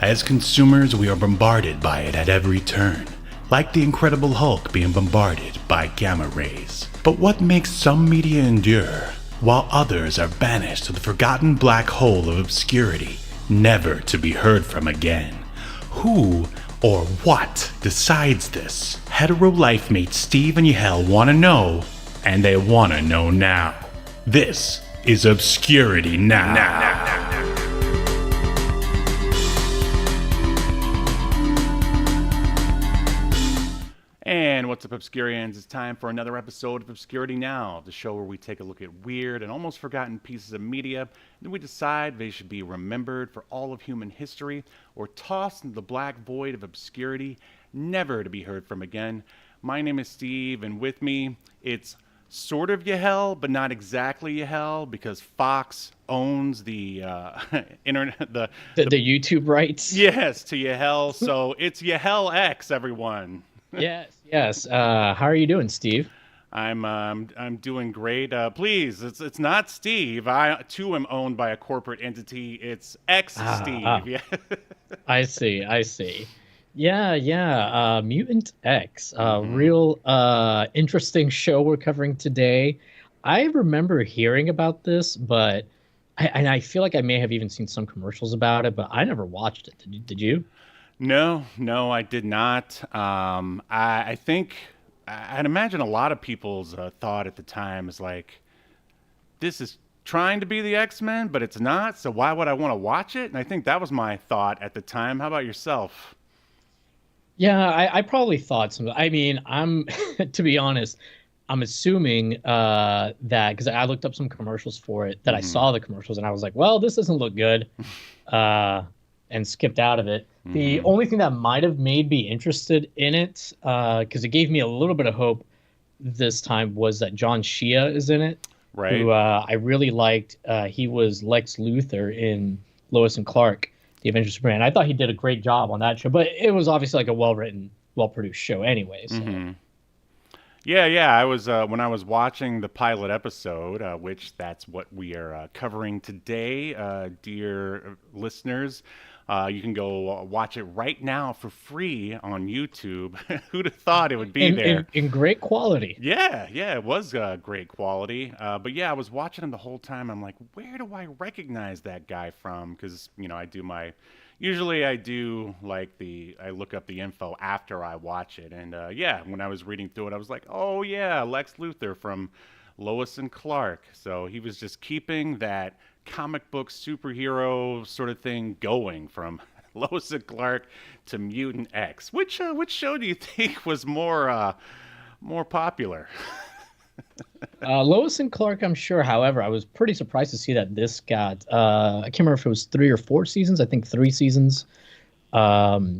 As consumers, we are bombarded by it at every turn, like the Incredible Hulk being bombarded by gamma rays. But what makes some media endure, while others are banished to the forgotten black hole of obscurity, never to be heard from again? Who or what decides this? Hetero life mates Steve and Yahel want to know, and they want to know now. This is Obscurity Now. And what's up, Obscurians? It's time for another episode of Obscurity Now, the show where we take a look at weird and almost forgotten pieces of media, and then we decide they should be remembered for all of human history or tossed into the black void of obscurity, never to be heard from again. My name is Steve, and with me, it's sort of Yahel, but not exactly Yahel, because Fox owns the internet, the YouTube rights. Yes, to Yahel, so it's Yahel X, everyone. Yes. How are you doing, Steve? I'm doing great. Please, it's not Steve. I too am owned by a corporate entity. It's X Steve. Yeah. I see. Yeah. Mutant-X, real interesting show we're covering today. I remember hearing about this, but I feel like I may have even seen some commercials about it, but I never watched it. Did you? No, I did not. I think I'd imagine a lot of people's thought at the time is like, this is trying to be the X-Men, but it's not. So why would I want to watch it? And I think that was my thought at the time. How about yourself? Yeah, I probably thought some. I mean, I'm to be honest, I'm assuming that because I looked up some commercials for it, that I saw the commercials and I was like, well, this doesn't look good, and skipped out of it. The only thing that might have made me interested in it, because it gave me a little bit of hope this time, was that John Shea is in it. Right. Who I really liked. He was Lex Luthor in Lois and Clark, The Avengers Superman. I thought he did a great job on that show, but it was obviously like a well-written, well-produced show anyway. So. Yeah. I was when I was watching the pilot episode, which that's what we are covering today, dear listeners. You can go watch it right now for free on YouTube. Who'd have thought it would be there? In great quality. Yeah, it was great quality. But yeah, I was watching him the whole time. I'm like, where do I recognize that guy from? Because, usually I do I look up the info after I watch it. And when I was reading through it, I was like, oh yeah, Lex Luthor from Lois and Clark. So he was just keeping that comic book superhero sort of thing going from Lois and Clark to Mutant-X. Which show do you think was more popular? Lois and Clark, I'm sure. However, I was pretty surprised to see that this got I can't remember if it was 3 or 4 seasons. I think 3 seasons,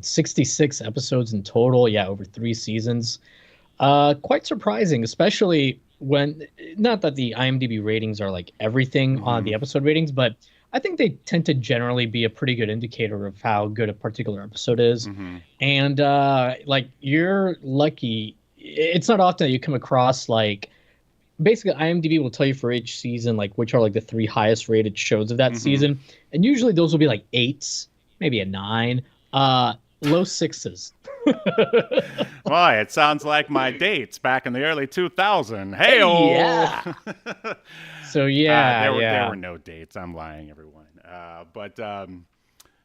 66 episodes in total. Yeah, over 3 seasons. Quite surprising, especially when, not that the IMDb ratings are like everything on the episode ratings, but I think they tend to generally be a pretty good indicator of how good a particular episode is. And you're lucky. It's not often that you come across basically IMDb will tell you for each season which are the 3 highest rated shows of that season, and usually those will be 8s, maybe a 9, low 6s. Boy, it sounds like my dates back in the early 2000s. Hey-o! Yeah. So there were no dates. I'm lying, everyone.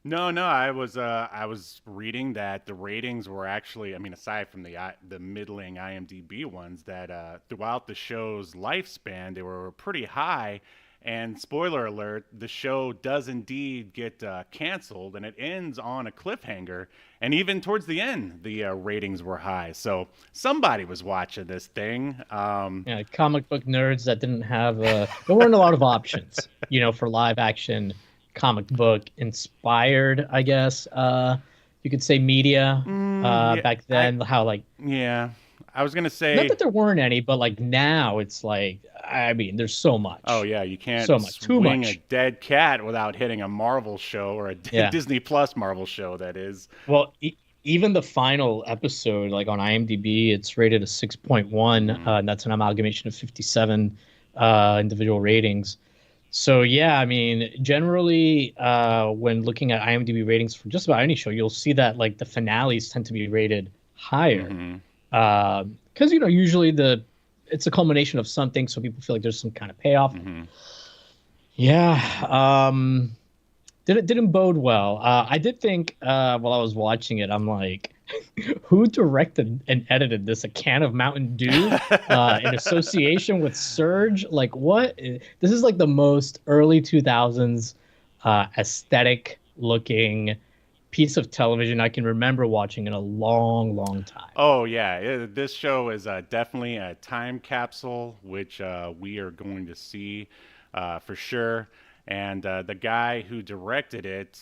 No. I was reading that the ratings were actually, aside from the middling IMDb ones, that throughout the show's lifespan they were pretty high. And spoiler alert, the show does indeed get canceled, and it ends on a cliffhanger. And even towards the end, the ratings were high. So somebody was watching this thing. Comic book nerds that didn't have there weren't a lot of options, for live action comic book inspired, I guess. You could say media back then. I was gonna say, not that there weren't any, but now it's there's so much. Oh yeah, you can't swing a dead cat without hitting a Marvel show or a Disney Plus Marvel show. That is. Well, even the final episode, on IMDb, it's rated a 6.1, and that's an amalgamation of 57 individual ratings. So yeah, I mean, generally, when looking at IMDb ratings for just about any show, you'll see that like the finales tend to be rated higher, Mm-hmm. because usually it's a culmination of something, so people feel like there's some kind of payoff. Mm-hmm. Yeah, didn't bode well. I did think while I was watching it, I'm like, who directed and edited this? A can of Mountain Dew in association with Surge? Like, what? This is like the most early 2000s aesthetic looking piece of television I can remember watching in a long, long time. Oh yeah, this show is definitely a time capsule, which we are going to see for sure. And the guy who directed it,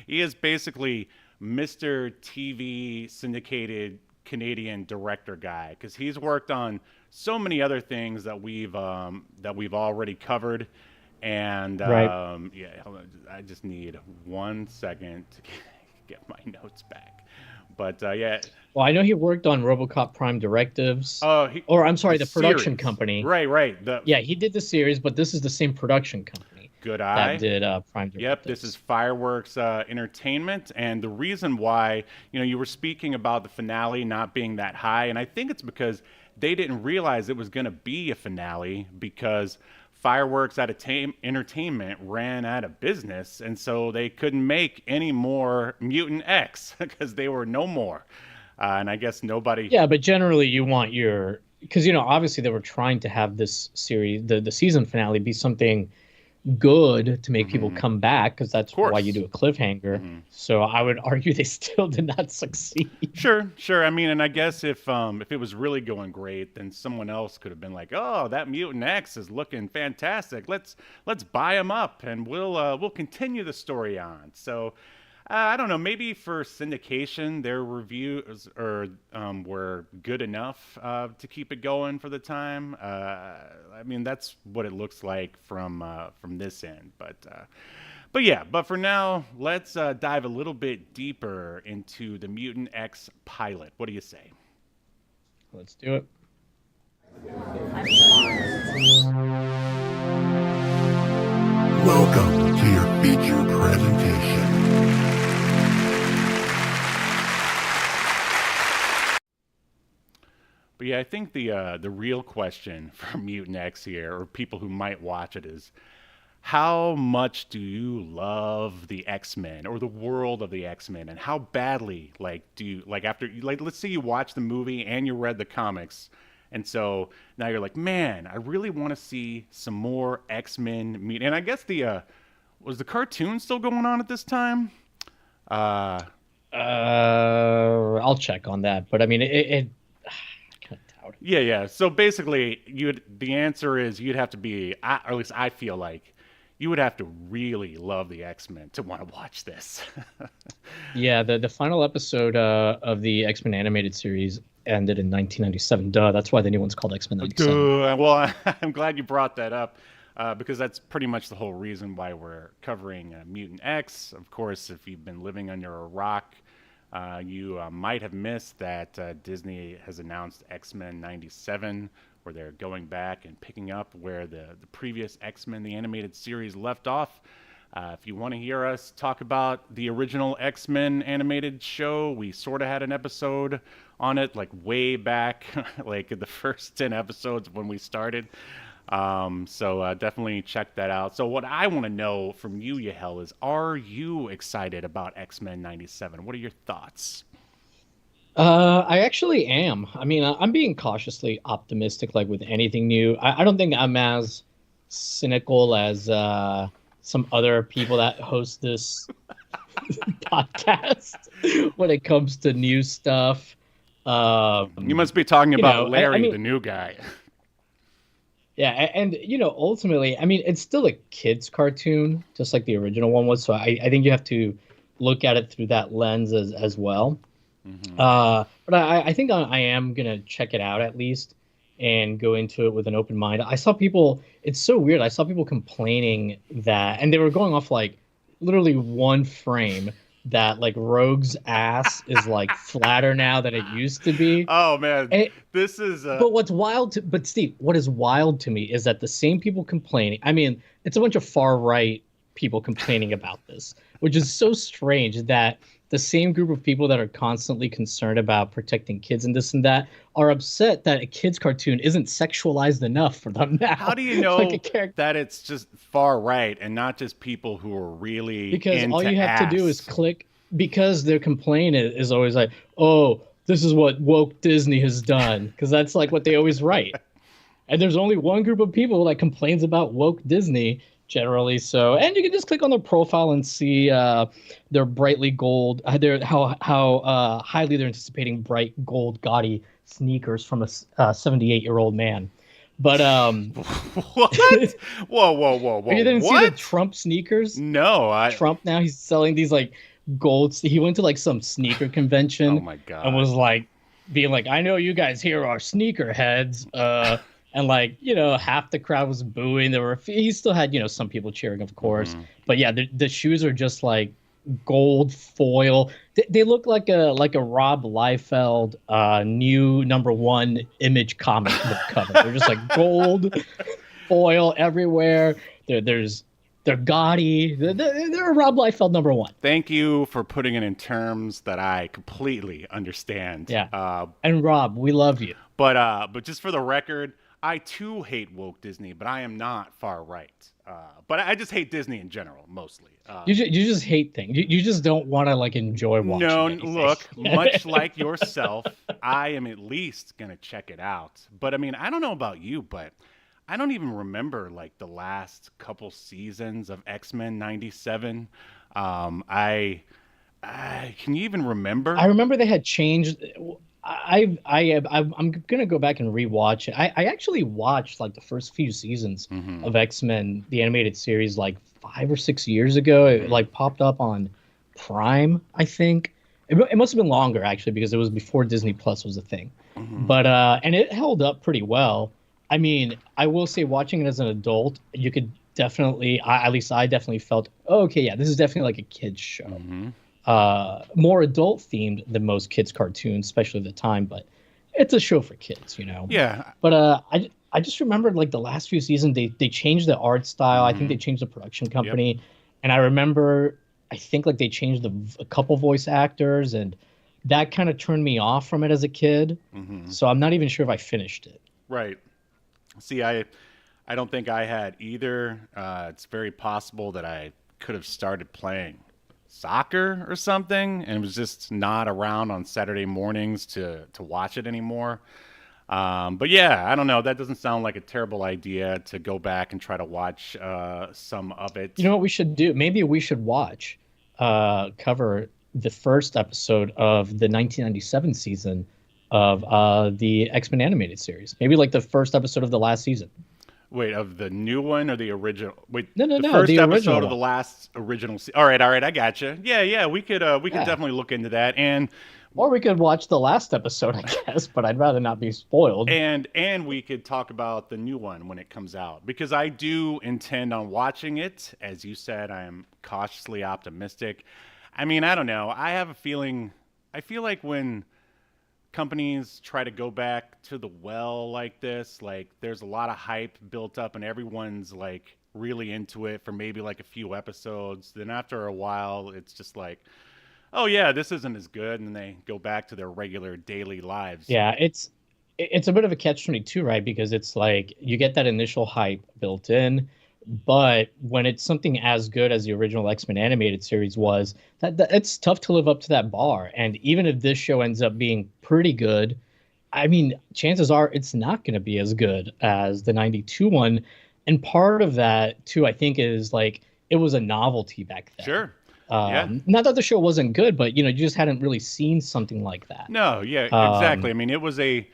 he is basically Mr. TV syndicated Canadian director guy because he's worked on so many other things that we've already covered. And Right. yeah, hold on, I just need 1 second to get my notes back. But yeah, Well, I know he worked on RoboCop Prime Directives, oh, or I'm the sorry, the production series, company. right, right. The Yeah, he did the series, but this is the same production company Good that Eye. did Prime Yep, this is Directives. Fireworks Entertainment, and the reason why, you were speaking about the finale not being that high, and I think it's because they didn't realize it was going to be a finale because Fireworks Entertainment ran out of business, and so they couldn't make any more Mutant X because they were no more. And I guess nobody. Yeah, but generally you want your because obviously they were trying to have this series, the season finale, be something good to make people Hmm. come back because Of that's why you course. do a cliffhanger. Hmm. So I would argue they still did not succeed. Sure, sure. I mean, and I guess if it was really going great, then someone else could have been like, "Oh, that Mutant X is looking fantastic. Let's buy him up, and we'll continue the story on." So, I don't know. Maybe for syndication, their reviews were good enough to keep it going for the time. I mean, that's what it looks like from this end, but yeah, but for now, let's dive a little bit deeper into the Mutant X pilot. What do you say? Let's do it. Welcome to your feature presentation. But yeah, I think the real question for Mutant X here, or people who might watch it, is how much do you love the X-Men or the world of the X-Men, and how badly do you after let's say you watch the movie and you read the comics, and so now you're like, man, I really want to see some more X-Men meet. And I guess the was the cartoon still going on at this time? Uh, I'll check on that, but I mean it I kind of doubt it. yeah, yeah. So basically, the answer is you'd have to be, or at least I feel like you would have to really love the X-Men to want to watch this. Yeah, the final episode of the X-Men animated series ended in 1997. Duh, that's why the new one's called X-Men 97. Duh. Well, I'm glad you brought that up because that's pretty much the whole reason why we're covering Mutant X. Of course, if you've been living under a rock, you might have missed that Disney has announced X-Men 97, where they're going back and picking up where the previous X-Men, the animated series, left off. If you want to hear us talk about the original X-Men animated show, we sort of had an episode on it, like way back, like the first 10 episodes when we started. So definitely check that out. So what I want to know from you, Yahel, is are you excited about X-Men 97? What are your thoughts? I actually am. I mean, I'm being cautiously optimistic, like with anything new. I don't think I'm as cynical as some other people that host this podcast when it comes to new stuff. You must be talking about I Larry, mean, the new guy. yeah, and ultimately, I mean, it's still a kids' cartoon, just like the original one was. So I think you have to look at it through that lens as well. Hmm. But I think I am gonna check it out at least and go into it with an open mind. I saw people. It's so weird. I saw people complaining that, and they were going off like literally one frame that like Rogue's ass is like flatter now than it used to be. Oh man, And, this is. but but Steve, what is wild to me is that the same people complaining. I mean, it's a bunch of far right people complaining about this, which is so strange that the same group of people that are constantly concerned about protecting kids and this and that are upset that a kid's cartoon isn't sexualized enough for them now. How do you know like that it's just far right and not just people who are really because into all you have ass? to do is click, because their complaint is always like, oh, this is what woke Disney has done, because that's like what they always write. And there's only one group of people that complains about woke Disney generally. So, and you can just click on their profile and see their brightly gold, how highly they're anticipating bright gold gaudy sneakers from a 78-year-old man. But What? Whoa! you didn't see the What? Trump sneakers? No, Trump now he's selling these like gold. He went to like some sneaker convention. Oh my god! And was like being like, I know you guys here are sneaker heads. And like, you know, half the crowd was booing. There were he still had, you know, some people cheering, of course. But yeah, the shoes are just like gold foil. They look like a Rob Liefeld new #1 Image comic book cover. They're just like gold foil everywhere. They're gaudy. They're a Rob Liefeld #1. Thank you for putting it in terms that I completely understand. Yeah. And Rob, we love you. But just for the record, I too hate woke Disney, but I am not far right. But I just hate Disney in general, mostly. You just hate things. You just don't want to like enjoy watching. No, anything. look, much like yourself, I am at least gonna check it out. But I mean, I don't know about you, but I don't even remember like the last couple seasons of X-Men '97. Can you even remember? I remember they had changed. I'm gonna go back and rewatch it. I actually watched like the first few seasons of X-Men, the animated series, like 5 or 6 years ago. It like popped up on Prime, I think. It must have been longer actually, because it was before Disney Plus was a thing. But and it held up pretty well. I mean, I will say, watching it as an adult, you could definitely, at least I definitely felt, oh, okay, yeah, this is definitely like a kid's show. More adult themed than most kids cartoons, especially at the time, but it's a show for kids, you know. Yeah. But I just remembered like the last few seasons they changed the art style. I think they changed the production company, and I remember I think like they changed a couple voice actors, and that kind of turned me off from it as a kid. So I'm not even sure if I finished it. Right. See, I don't think I had either. It's very possible that I could have started playing soccer or something and was just not around on Saturday mornings to watch it anymore. But yeah, I don't know. That doesn't sound like a terrible idea to go back and try to watch some of it. You know what we should do? Maybe we should cover the first episode of the 1997 season of the X-Men animated series. Maybe like the first episode of the last season. Wait, of the new one or the original? Wait, No, the first the episode original of the last original. All right, I gotcha. Yeah, we could definitely look into that, or we could watch the last episode, I guess. But I'd rather not be spoiled. And we could talk about the new one when it comes out, because I do intend on watching it. As you said, I am cautiously optimistic. I mean, I don't know. I have a feeling. I feel like when companies try to go back to the well like this, like there's a lot of hype built up and everyone's like really into it for maybe like a few episodes. Then after a while, it's just like, oh yeah, this isn't as good. And then they go back to their regular daily lives. Yeah, it's a bit of a catch-22, right? Because it's like you get that initial hype built in, but when it's something as good as the original X-Men animated series was, that it's tough to live up to that bar. And even if this show ends up being pretty good, I mean, chances are it's not going to be as good as the 92 one. And part of that, too, I think, is like it was a novelty back then. Sure. Not that the show wasn't good, but, you know, you just hadn't really seen something like that. No, yeah, exactly. I mean, it was a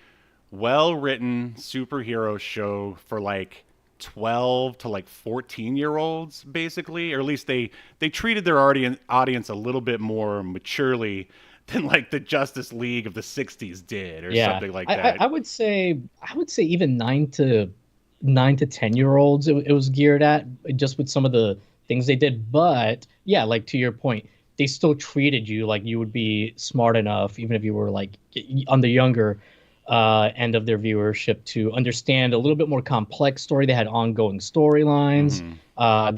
well-written superhero show for like 12 to like 14-year-olds, basically, or at least they treated their audience a little bit more maturely than like the Justice League of the 60s did, or something like that. I would say even 9 to 10-year-olds it was geared at, just with some of the things they did. But yeah, like to your point, they still treated you like you would be smart enough, even if you were like on the younger end of their viewership, to understand a little bit more complex story. They had ongoing storylines.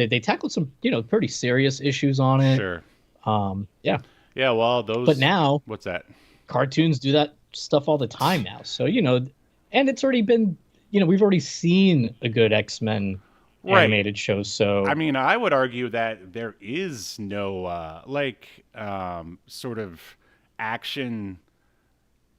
They tackled some, pretty serious issues on it. Sure. Yeah. Yeah, well, those... But now... What's that? Cartoons do that stuff all the time now. So, and it's already been, we've already seen a good X-Men animated show. So, I mean, I would argue that there is no, sort of action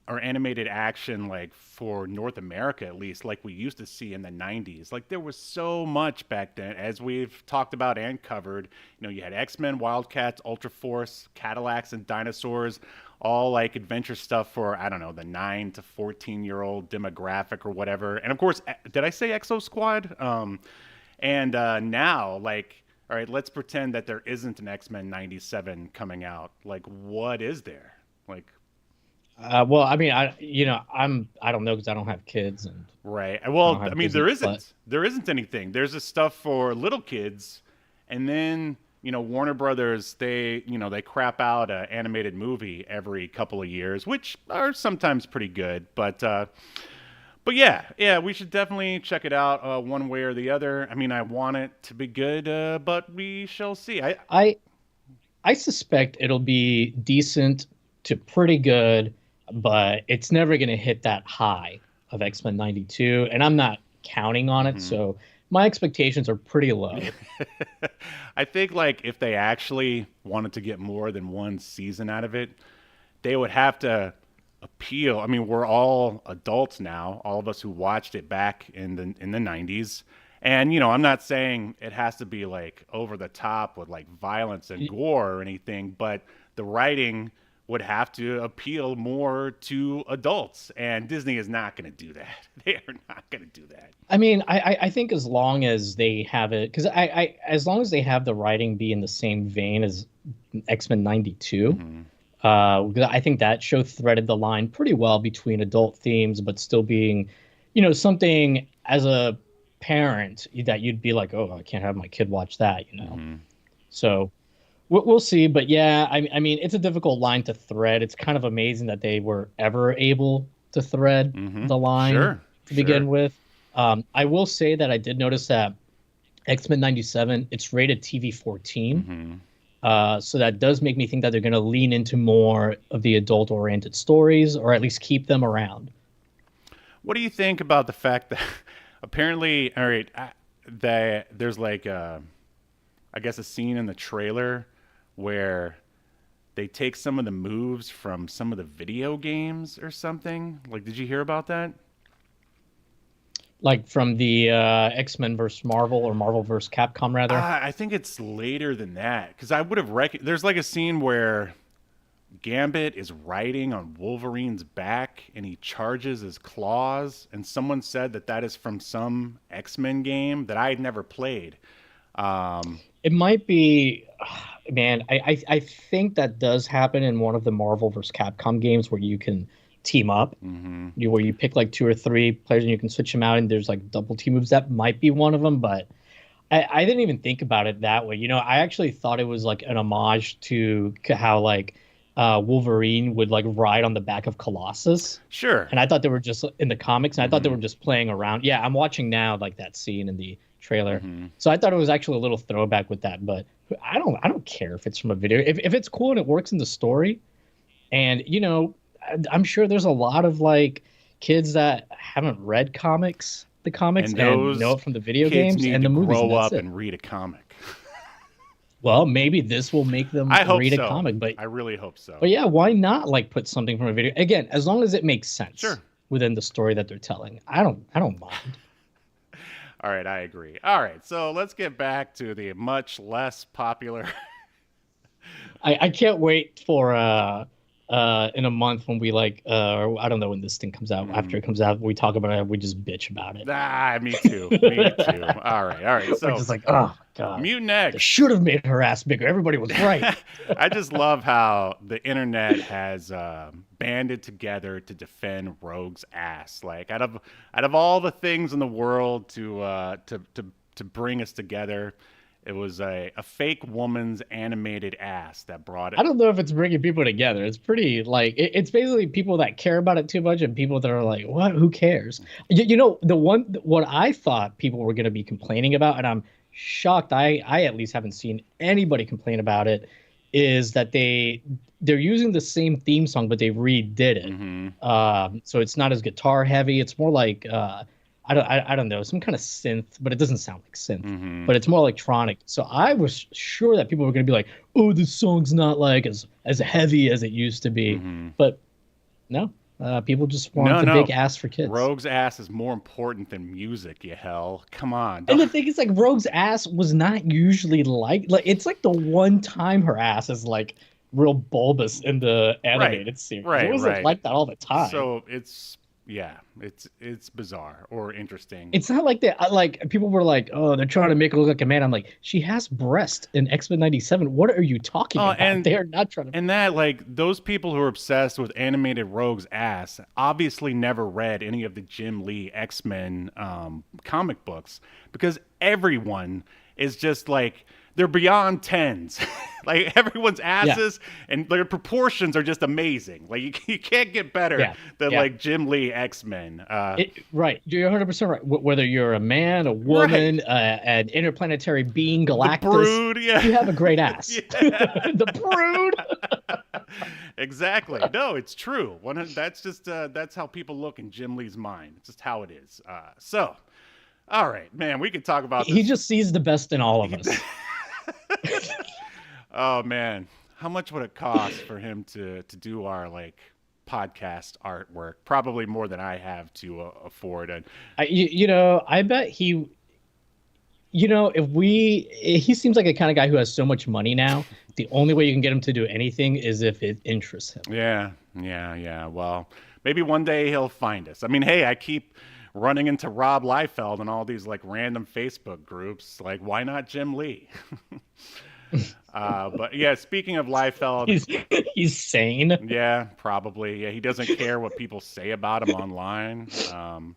or animated action, like for North America, at least, like we used to see in the 90s. Like, there was so much back then, as we've talked about and covered. You had X-Men, Wildcats, Ultra Force, Cadillacs, and Dinosaurs, all like adventure stuff for, I don't know, the 9 to 14-year-old demographic or whatever. And of course, did I say Exo Squad? And now, like, all right, let's pretend that there isn't an X-Men 97 coming out. Like, what is there? Like, well, I mean, I don't know because I don't have kids. And right. Well, I mean, Disney, there isn't anything. There's this stuff for little kids, and then, Warner Brothers, they crap out an animated movie every couple of years, which are sometimes pretty good. But yeah, we should definitely check it out one way or the other. I mean, I want it to be good, but we shall see. I suspect it'll be decent to pretty good, but it's never going to hit that high of X-Men 92, and I'm not counting on it, so my expectations are pretty low. I think, like, if they actually wanted to get more than one season out of it, they would have to appeal. I mean, we're all adults now, all of us who watched it back in the 90s. And, I'm not saying it has to be, like, over the top with, like, violence and gore or anything, but the writing would have to appeal more to adults, and Disney is not going to do that. They are not going to do that. I mean, I think as long as they have it, because as long as they have the writing be in the same vein as X-Men 92, I think that show threaded the line pretty well between adult themes, but still being, something as a parent that you'd be like, oh, I can't have my kid watch that, So we'll see. But yeah, I mean, it's a difficult line to thread. It's kind of amazing that they were ever able to thread the line to begin with. I will say that I did notice that X-Men 97, it's rated TV 14. So that does make me think that they're going to lean into more of the adult-oriented stories, or at least keep them around. What do you think about the fact that apparently, all right, that there's like I guess a scene in the trailer where they take some of the moves from some of the video games or something? Like, did you hear about that? Like from the X-Men versus Marvel, or Marvel versus Capcom, rather? I think it's later than that, because I would have there's like a scene where Gambit is riding on Wolverine's back and he charges his claws, and someone said that is from some X-Men game that I had never played. It might be, man, I think that does happen in one of the Marvel vs. Capcom games where you can team up, where you pick like 2 or 3 players and you can switch them out, and there's like double team moves. That might be one of them, but I didn't even think about it that way. I actually thought it was like an homage to how like Wolverine would like ride on the back of Colossus. Sure. And I thought they were just in the comics, and I thought they were just playing around. Yeah, I'm watching now like that scene in the trailer. So I thought it was actually a little throwback with that, but I don't care if it's from a video. If it's cool and it works in the story, and I'm sure there's a lot of like kids that haven't read the comics and know it from the video games and the movies. Grow up and read a comic. Well, maybe this will make them read a comic, but I really hope so. But yeah, why not like put something from a video? Again, as long as it makes sense within the story that they're telling. I don't mind. All right, I agree. All right, so let's get back to the much less popular. I can't wait for in a month when we like or I don't know when this thing comes out. After it comes out, we talk about it. We just bitch about it. Me too. Me too. All right. So we're just like, oh god, Mutant-X. They should have made her ass bigger. Everybody was right. I just love how the internet has banded together to defend Rogue's ass. Like, out of all the things in the world to bring us together, It was a fake woman's animated ass that brought it. I don't know if it's bringing people together. It's pretty like it's basically people that care about it too much and people that are like, what? Who cares? You know, what I thought people were going to be complaining about, and I'm shocked. I at least haven't seen anybody complain about it. Is that they're using the same theme song, but they redid it. So it's not as guitar heavy. It's more like I don't know, some kind of synth, but it doesn't sound like synth. But it's more electronic. So I was sure that people were going to be like, "Oh, this song's not like as heavy as it used to be." But no, people just want the big ass for kids. Rogue's ass is more important than music, Yahel. Come on. And the thing is, like, Rogue's ass was not usually like it's like the one time her ass is like real bulbous in the animated series. It wasn't like that all the time. So it's bizarre or interesting. It's not like that. Like people were like, "Oh, they're trying to make her look like a man." I'm like, she has breast in X-Men '97. What are you talking about? And they're not trying to. And that, like, those people who are obsessed with animated Rogue's ass obviously never read any of the Jim Lee X-Men comic books, because everyone is just like, they're beyond tens. Like, everyone's asses and their proportions are just amazing. Like, you can't get better than like Jim Lee X-Men. Right, you're 100% right. Whether you're a man, a woman, an interplanetary being, Galactus, the Brood, you have a great ass. The Brood. Exactly. No, it's true. That's just that's how people look in Jim Lee's mind. It's just how it is. So, all right, man, we could talk about this. He just sees the best in all of us. Oh man, how much would it cost for him to do our like podcast artwork? Probably more than I have to afford. And I bet he. He seems like a kind of guy who has so much money now. The only way you can get him to do anything is if it interests him. Yeah. Well, maybe one day he'll find us. I mean, hey, I keep running into Rob Liefeld and all these like random Facebook groups. Like, why not Jim Lee? But yeah, speaking of Liefeld, he's sane. Yeah, probably. Yeah, he doesn't care what people say about him online.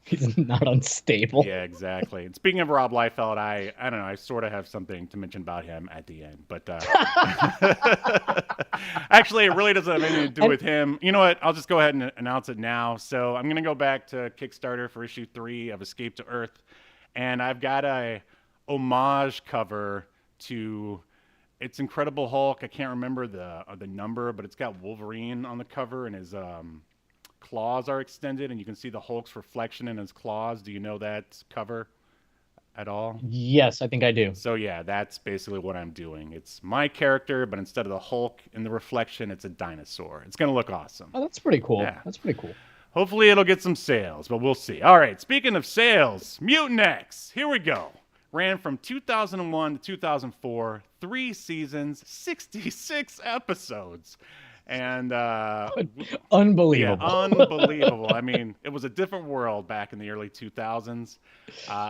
He's not unstable. Yeah, exactly. And speaking of Rob Liefeld, I don't know. I sort of have something to mention about him at the end, but actually, it really doesn't have anything to do with him. You know what? I'll just go ahead and announce it now. So I'm gonna go back to Kickstarter for issue 3 of Escape to Earth, and I've got a homage cover to. It's Incredible Hulk. I can't remember the number, but it's got Wolverine on the cover, and his claws are extended, and you can see the Hulk's reflection in his claws. Do you know that cover at all? Yes, I think I do. So yeah, that's basically what I'm doing. It's my character, but instead of the Hulk in the reflection, it's a dinosaur. It's going to look awesome. Oh, that's pretty cool. Yeah. That's pretty cool. Hopefully it'll get some sales, but we'll see. All right, speaking of sales, Mutant-X. Here we go. Ran from 2001 to 2004, 3 seasons, 66 episodes. And unbelievable. Yeah, unbelievable. I mean, it was a different world back in the early 2000s.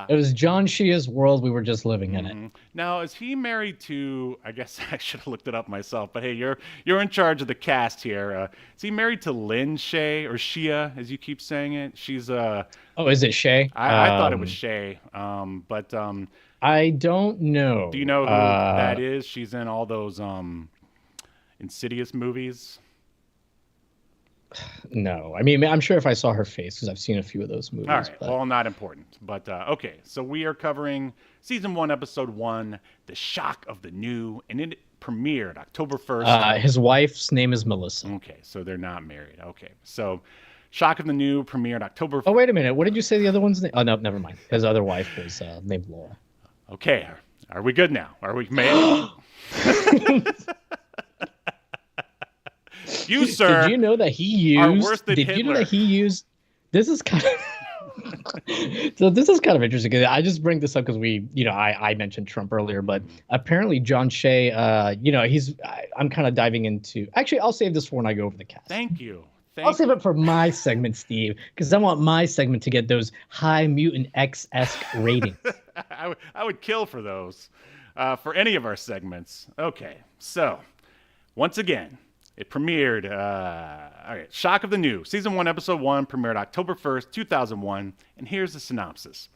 It was John Shea's world. We were just living in it. Now, is he married to, I guess I should have looked it up myself, but hey, you're in charge of the cast here. Is he married to Lynn Shay, or Shia, as you keep saying it? She's Oh, is it Shay? I thought it was Shay. But I don't know. Do you know who that is? She's in all those Insidious movies. No, I mean, I'm sure if I saw her face, because I've seen a few of those movies. All right, but... well, not important. But okay, so we are covering season 1, episode 1, The Shock of the New, and it premiered October 1st. His wife's name is Melissa. Okay, so they're not married. Okay, so Shock of the New premiered October. Oh, wait a minute. What did you say the other one's name? Oh, no, never mind. His other wife was named Laura. Okay, are we good now? Are we married? You, sir. Did you know that he used? Worse than Hitler. You know that he used? This is kind of. So this is kind of interesting because I just bring this up because I mentioned Trump earlier, but apparently John Shea, I'm kind of diving into. Actually, I'll save this for when I go over the cast. Thank you. I'll save it for my segment, Steve, because I want my segment to get those high Mutant-X-esque ratings. I would kill for those, for any of our segments. Okay, so once again. It premiered, all right, Shock of the New. Season 1, Episode 1 premiered October 1st, 2001. And here's the synopsis.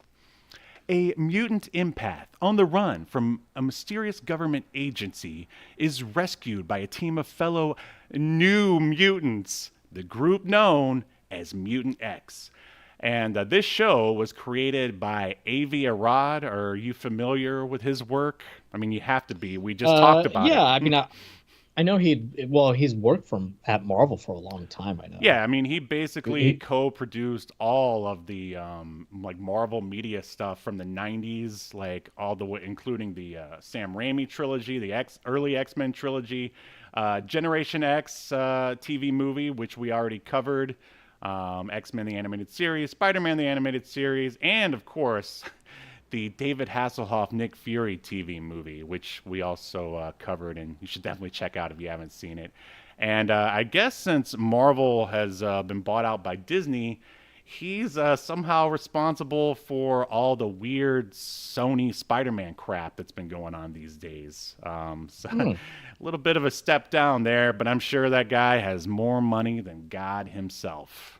A mutant empath on the run from a mysterious government agency is rescued by a team of fellow New Mutants, the group known as Mutant-X. And this show was created by Avi Arad. Are you familiar with his work? I mean, you have to be. We just talked about it. Yeah, I mean, I know he's worked at Marvel for a long time. I know. Yeah, I mean, he basically co-produced all of the like Marvel media stuff from the '90s, like all the way, including the Sam Raimi trilogy, the early X-Men trilogy, Generation X TV movie, which we already covered, X-Men the animated series, Spider-Man the animated series, and of course the David Hasselhoff Nick Fury TV movie, which we also covered, and you should definitely check out if you haven't seen it. And I guess since Marvel has been bought out by Disney, he's somehow responsible for all the weird Sony Spider-Man crap that's been going on these days. A little bit of a step down there, but I'm sure that guy has more money than God himself.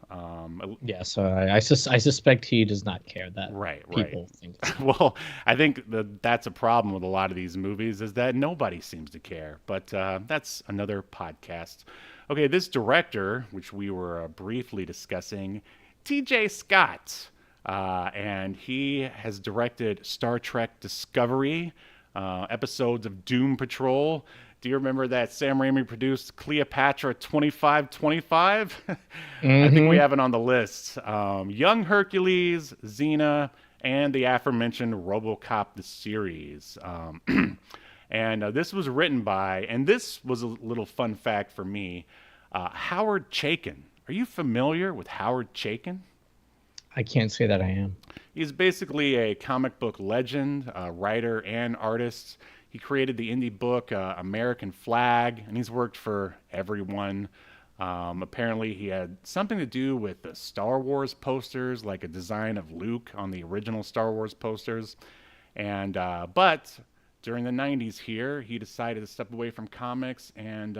Yeah, so I suspect he does not care that people think. Well, I think that's a problem with a lot of these movies, is that nobody seems to care. But that's another podcast. Okay, this director, which we were briefly discussing, T.J. Scott, and he has directed Star Trek Discovery, episodes of Doom Patrol. Do you remember that Sam Raimi produced Cleopatra 2525? I think we have it on the list. Young Hercules, Xena, and the aforementioned RoboCop the series. And this was written by, and this was a little fun fact for me, Howard Chaykin. Are you familiar with Howard Chaykin? I can't say that I am. He's basically a comic book legend, writer and artist. He created the indie book American Flag, and he's worked for everyone. Apparently, he had something to do with the Star Wars posters, like a design of Luke on the original Star Wars posters. And but during the 90s here, he decided to step away from comics and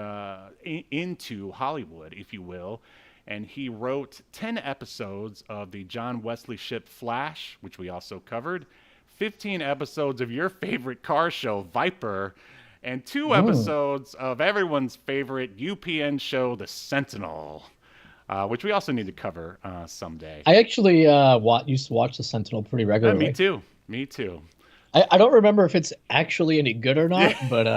into Hollywood, if you will. And he wrote 10 episodes of the John Wesley ship Flash, which we also covered, 15 episodes of your favorite car show, Viper, and 2 episodes of everyone's favorite UPN show, The Sentinel, which we also need to cover someday. I actually used to watch The Sentinel pretty regularly. Me too. I don't remember if it's actually any good or not, but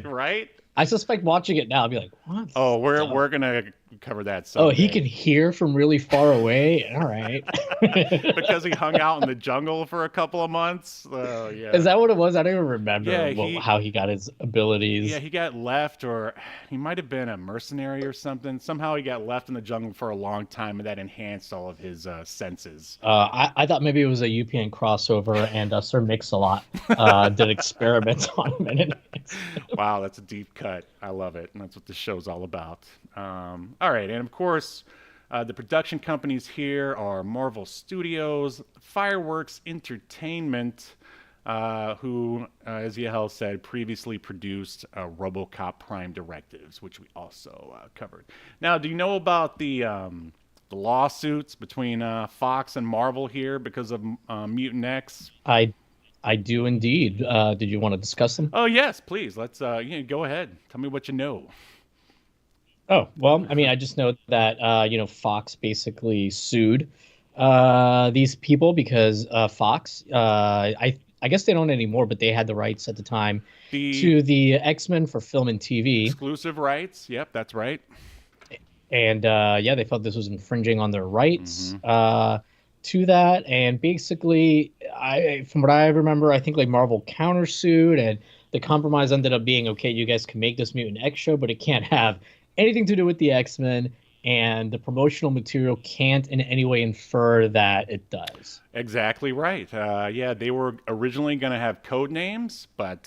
right? I suspect watching it now, I'll be like, what? Oh, we're gonna cover that someday. Oh, he can hear from really far away? All right. Because he hung out in the jungle for a couple of months? Oh, yeah. Is that what it was? I don't even remember how he got his abilities. Yeah, he got left, or he might have been a mercenary or something. Somehow he got left in the jungle for a long time, and that enhanced all of his senses. I thought maybe it was a UPN crossover, and Sir Mix-a-Lot did experiments on him. Wow, that's a deep cut. I love it, and that's what the show's all about. All right, and of course, the production companies here are Marvel Studios, Fireworks Entertainment, who, as Yahel said, previously produced RoboCop Prime Directives, which we also covered. Now, do you know about the lawsuits between Fox and Marvel here because of Mutant-X? I do indeed. Did you want to discuss them? Oh, yes, please. Let's go ahead. Tell me what you know. Oh, well, I mean, I just know that, Fox basically sued these people because Fox, I guess they don't anymore, but they had the rights at the time to the X-Men for film and TV. Exclusive rights. Yep, that's right. And, they felt this was infringing on their rights to that. And basically, from what I remember, I think like Marvel countersued, and the compromise ended up being, okay, you guys can make this Mutant-X show, but it can't have anything to do with the X-Men, and the promotional material can't in any way infer that it does. Exactly right. They were originally going to have code names, but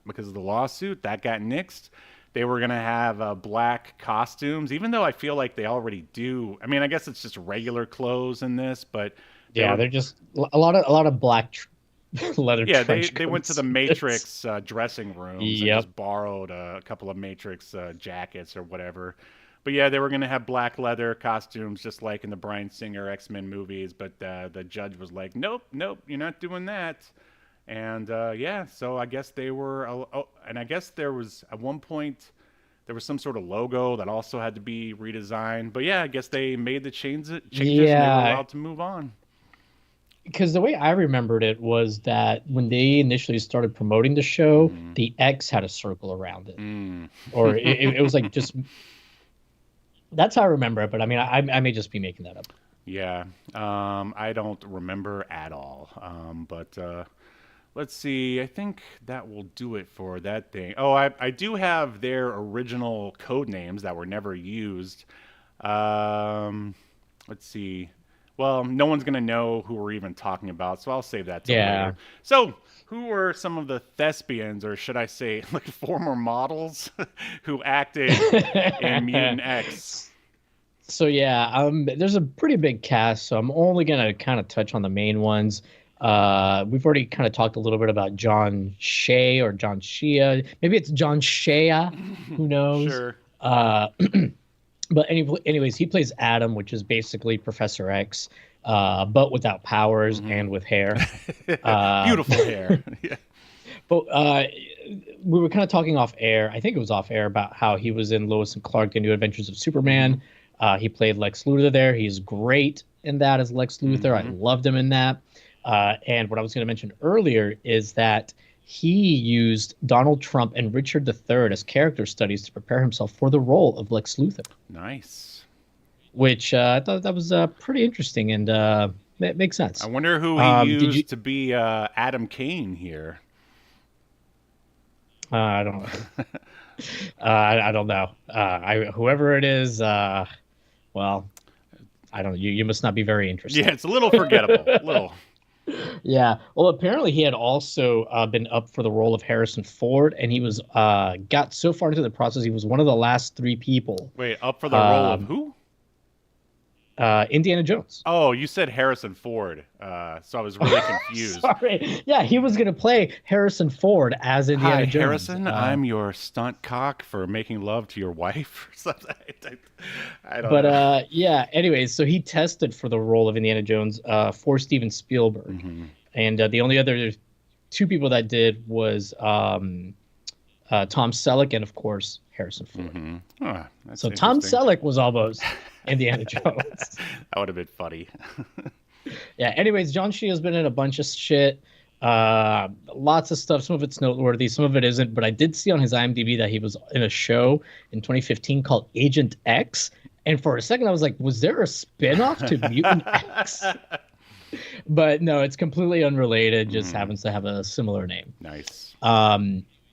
because of the lawsuit, that got nixed. They were going to have black costumes, even though I feel like they already do. I mean, I guess it's just regular clothes in this, but they're just a lot of black leather. Yeah, they went to the Matrix dressing rooms and just borrowed a couple of Matrix jackets or whatever. But yeah, they were gonna have black leather costumes, just like in the Bryan Singer X-Men movies. But the judge was like, "Nope, nope, you're not doing that." And yeah, so I guess they were. Oh, and I guess there was at one point there was some sort of logo that also had to be redesigned. But yeah, I guess they made the changes and they were Yeah, allowed to move on. because the way I remembered it was that when they initially started promoting the show, the X had a circle around it, Mm. or it was like just. That's how I remember it, but I mean, I may just be making that up. Yeah, I don't remember at all. But let's see. I think that will do it for that thing. Oh, I do have their original code names that were never used. Let's see. Well, no one's gonna know who we're even talking about, so I'll save that till Yeah. later. So, who were some of the thespians, or should I say, like former models, who acted in Mutant X? So yeah, there's a pretty big cast, so I'm only gonna kind of touch on the main ones. We've already kind of talked a little bit about John Shea or John Shea. Maybe it's John Shea. Who knows? Sure. Uh, but anyways, he plays Adam, which is basically Professor X, but without powers and with hair. Beautiful hair. Yeah. But we were kind of talking off air. I think it was off air about how he was in Lois and Clark: The New Adventures of Superman. He played Lex Luthor there. He's great in that as Lex Luthor. I loved him in that. And what I was going to mention earlier is that he used Donald Trump and Richard III as character studies to prepare himself for the role of Lex Luthor. Nice. Which I thought that was pretty interesting, and it makes sense. I wonder who he used to be Adam Kane here. I don't know. I don't know. Whoever it is, well, I don't know. You must not be very interested. Yeah, it's a little forgettable. Little. Yeah. Well, apparently he had also been up for the role of Harrison Ford, and he was got so far into the process, he was one of the last 3 people. Wait, up for the role of who? Indiana Jones. Oh, you said Harrison Ford, so I was really confused. Sorry. Yeah, he was going to play Harrison Ford as Indiana Hi, Jones. Harrison. I'm your stunt cock for making love to your wife or something. I don't know. But yeah, anyways, so he tested for the role of Indiana Jones for Steven Spielberg. And the only other 2 people that did was Tom Selleck and, of course, Harrison Ford. That's So Tom interesting. Selleck was almost Indiana Jones. That would have been funny. Yeah, anyways, John Shea has been in a bunch of shit. Lots of stuff. Some of it's noteworthy, some of it isn't. But I did see on his IMDb that he was in a show in 2015 called Agent X. And for a second, I was like, was there a spin-off to Mutant X? But no, it's completely unrelated. Just happens to have a similar name. Nice.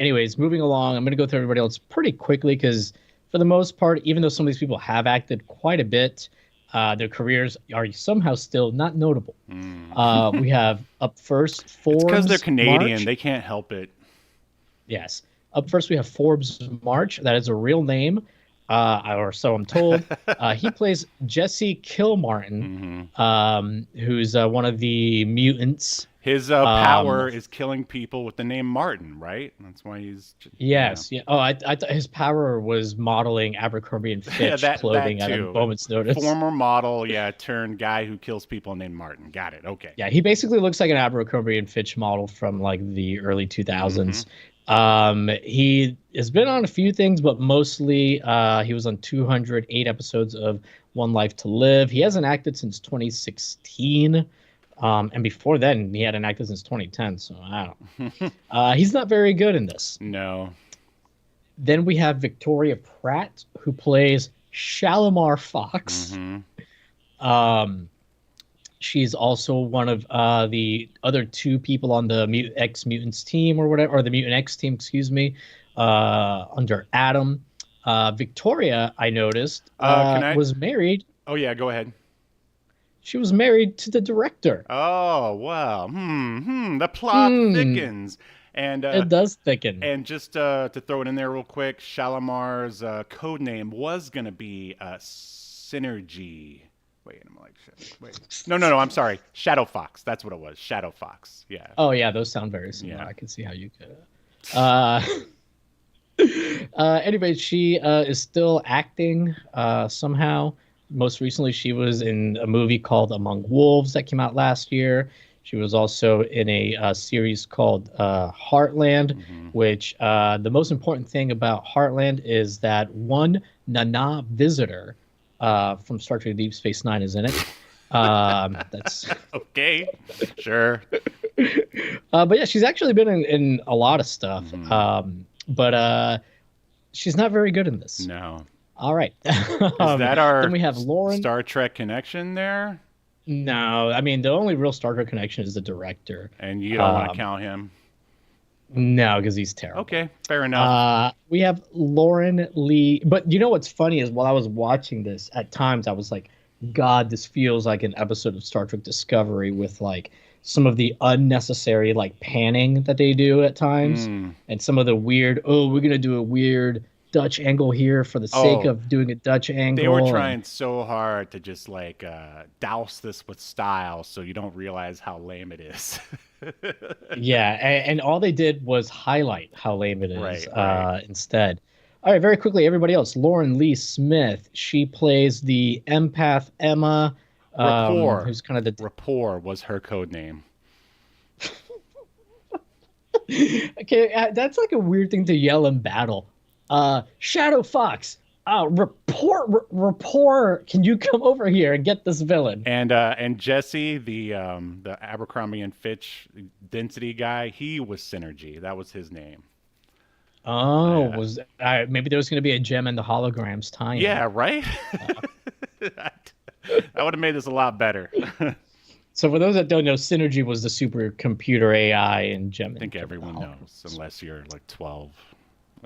Anyways, moving along, I'm going to go through everybody else pretty quickly because for the most part, even though some of these people have acted quite a bit, their careers are somehow still not notable. We have up first Forbes. It's because they're Canadian. March. They can't help it. Yes. Up first, we have Forbes March. That is a real name, or so I'm told. He plays Jesse Kilmartin, who's one of the mutants. His power is killing people with the name Martin, right? That's why he's. Yes. Yeah. Oh, I thought his power was modeling Abercrombie and Fitch clothing that at too. a moment's notice. Former model, yeah, turned guy who kills people named Martin. Got it. Okay. Yeah, he basically looks like an Abercrombie and Fitch model from like the early 2000s. He has been on a few things, but mostly he was on 208 episodes of One Life to Live. He hasn't acted since 2016. And before then, he hadn't acted since 2010, so I don't know. He's not very good in this. No. Then we have Victoria Pratt, who plays Shalimar Fox. She's also one of the other 2 people on the X Mutants team or whatever, or the Mutant X team, excuse me, under Adam. Victoria, I noticed, was married. Oh, yeah, go ahead. She was married to the director. Oh, wow. The plot thickens. And it does thicken. And just to throw it in there real quick, Shalimar's code name was going to be Synergy. Wait, I'm like, wait. No, I'm sorry. Shadow Fox. That's what it was. Shadow Fox. Yeah. Oh, yeah, those sound very similar. Yeah. I can see how you could. Anyway, she is still acting somehow. Most recently, she was in a movie called Among Wolves that came out last year. She was also in a series called Heartland, Hmm. which the most important thing about Heartland is that one Nana visitor from Star Trek Deep Space Nine is in it. That's Okay, sure. but yeah, she's actually been in a lot of stuff. Hmm. But she's not very good in this. No. All right. Is that Then our we have Lauren. Star Trek connection there? No, I mean the only real Star Trek connection is the director. And you don't want to Um, count him? no, because he's terrible. Okay, fair enough. We have Lauren Lee. But you know what's funny is while I was watching this, at times I was like, God, this feels like an episode of Star Trek Discovery with like some of the unnecessary like panning that they do at times, Mm. and some of the weird, oh, we're gonna do a weird Dutch angle here for the sake Oh, of doing a Dutch they were angle. And trying so hard to just like douse this with style so you don't realize how lame it is. yeah, and all they did was highlight how lame it is Right, right. instead. All right, very quickly, everybody else. Lauren Lee Smith. She plays the empath Emma, Rapport. who's kind of the Rapport was her code name. okay. That's like a weird thing to yell in battle. Shadow Fox. Rapport. Can you come over here and get this villain? And Jesse, the Abercrombie and Fitch density guy, he was Synergy. That was his name. Oh, Yeah. was maybe there was going to be a Gem and the Holograms tie-in. Yeah, right? That would have made this a lot better. I So for those that don't know, Synergy was the supercomputer AI in Gem. think And everyone Holograms. knows, unless you're like 12.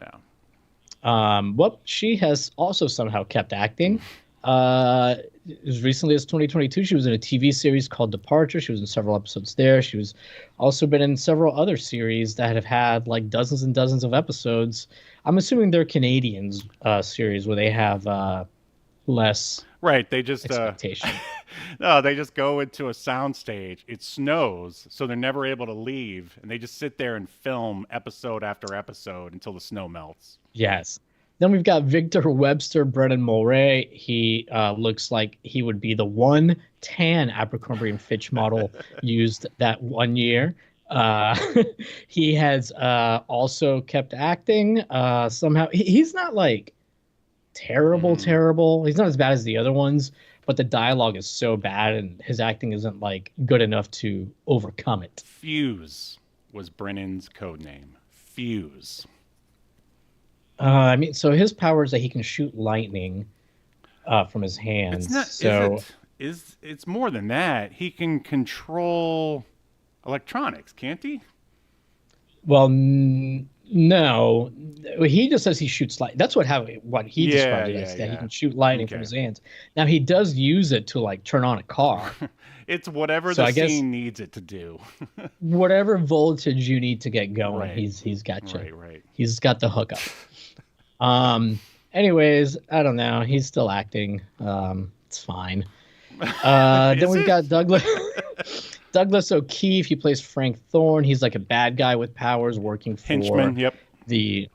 Yeah. Well, she has also somehow kept acting. As recently as 2022, she was in a TV series called Departure. She was in several episodes there. She was also been in several other series that have had like dozens and dozens of episodes. I'm assuming they're Canadians series where they have less Right. They just expectation. no, they just go into a soundstage. It snows, so they're never able to leave, and they just sit there and film episode after episode until the snow melts. Yes. Then we've got Victor Webster, Brennan Mulray. He looks like he would be the one tan Abercrombie and Fitch model used that one year. Uh, he has also kept acting. Somehow he's not like Mm. terrible. He's not as bad as the other ones, but the dialogue is so bad and his acting isn't like good enough to overcome it. Fuse was Brennan's code name. Fuse. I mean, so his power is that he can shoot lightning from his It's hands. not. So, Is it's more than that. He can control electronics, can't he? well, no, he just says he shoots light. That's what he Yeah, describes it yeah, as, that he yeah. can shoot lightning from Okay. his hands. Now he does use it to like turn on a car. It's whatever So the I guess scene needs it to do. whatever voltage you need to get going, Right. he's got you. Right, right. He's got the hookup. Anyways, I don't know. He's still acting. It's fine. Then Is we've it? got Douglas Douglas O'Keefe. He plays Frank Thorne. He's like a bad guy with powers working for Henchman. Yep. the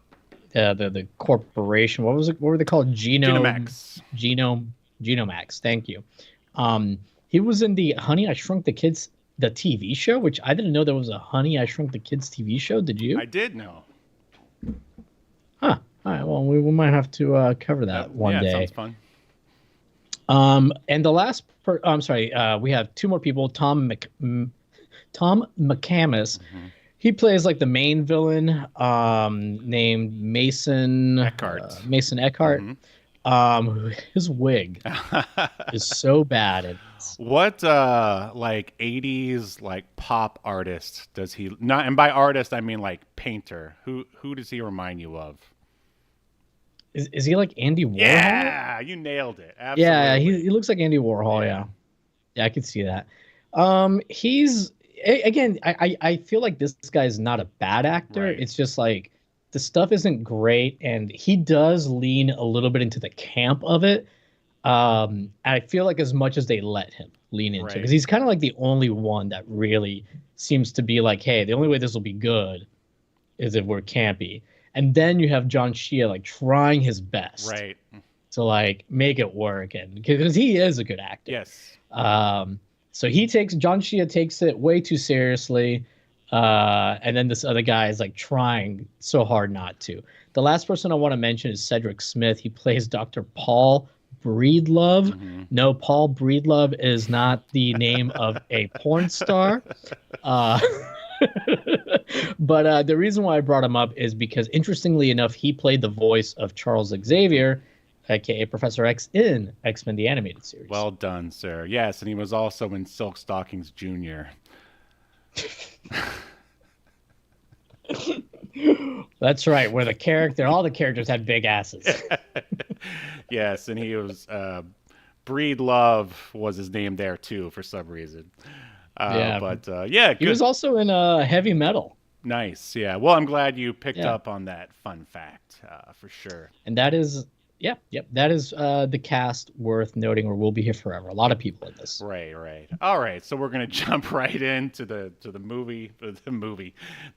the corporation. What was it? What were they called? Genemax. Genomax. Thank you. He was in the Honey I Shrunk the Kids, the TV show, which I didn't know there was a Honey I Shrunk the Kids TV show. Did you? I did know. Huh. All right. Well, we might have to cover that one yeah, day. sounds fun. And the last, I'm sorry, we have two more people. Tom McCamus. Mhm. He plays like the main villain, named Mason Eckhart. Mason Eckhart. Mhm. His wig is so bad. It's, What like 80s like pop artist does he not, and by artist I mean like painter. Who does he remind you of? is he like Andy Warhol? Yeah, you nailed it. Yeah, Absolutely. he looks like Andy Warhol. Yeah. Yeah, I could see that. Again, I feel like this guy's not a bad actor. Right. It's just like the stuff isn't great, and he does lean a little bit into the camp of it. I feel like as much as they let him lean into, Right. because he's kind of like the only one that really seems to be like, hey, the only way this will be good is if we're campy. and then you have John Shea like trying his best Right. to like make it work, and because he is a good actor. Yes. So John Shea takes it way too seriously, and then this other guy is like trying so hard not to. The last person I want to mention is Cedric Smith. He plays Dr. Paul Breedlove. Mm-hmm. No, Paul Breedlove is not the name of a porn star. But the reason why I brought him up is because, interestingly enough, he played the voice of Charles Xavier, aka Professor X, in X-Men the Animated Series. Well done, sir. Yes, and he was also in Silk Stockings Jr. That's right, where all the characters had big asses. Yes, and he was Breed Love was his name there too for some reason. Yeah, but yeah, good. He was also in Heavy Metal. Nice. Yeah. Well, I'm glad you picked up on that fun fact for sure. And that is, that is the cast worth noting, or will be here forever. A lot of people in this. Right. All right. So we're gonna jump right into the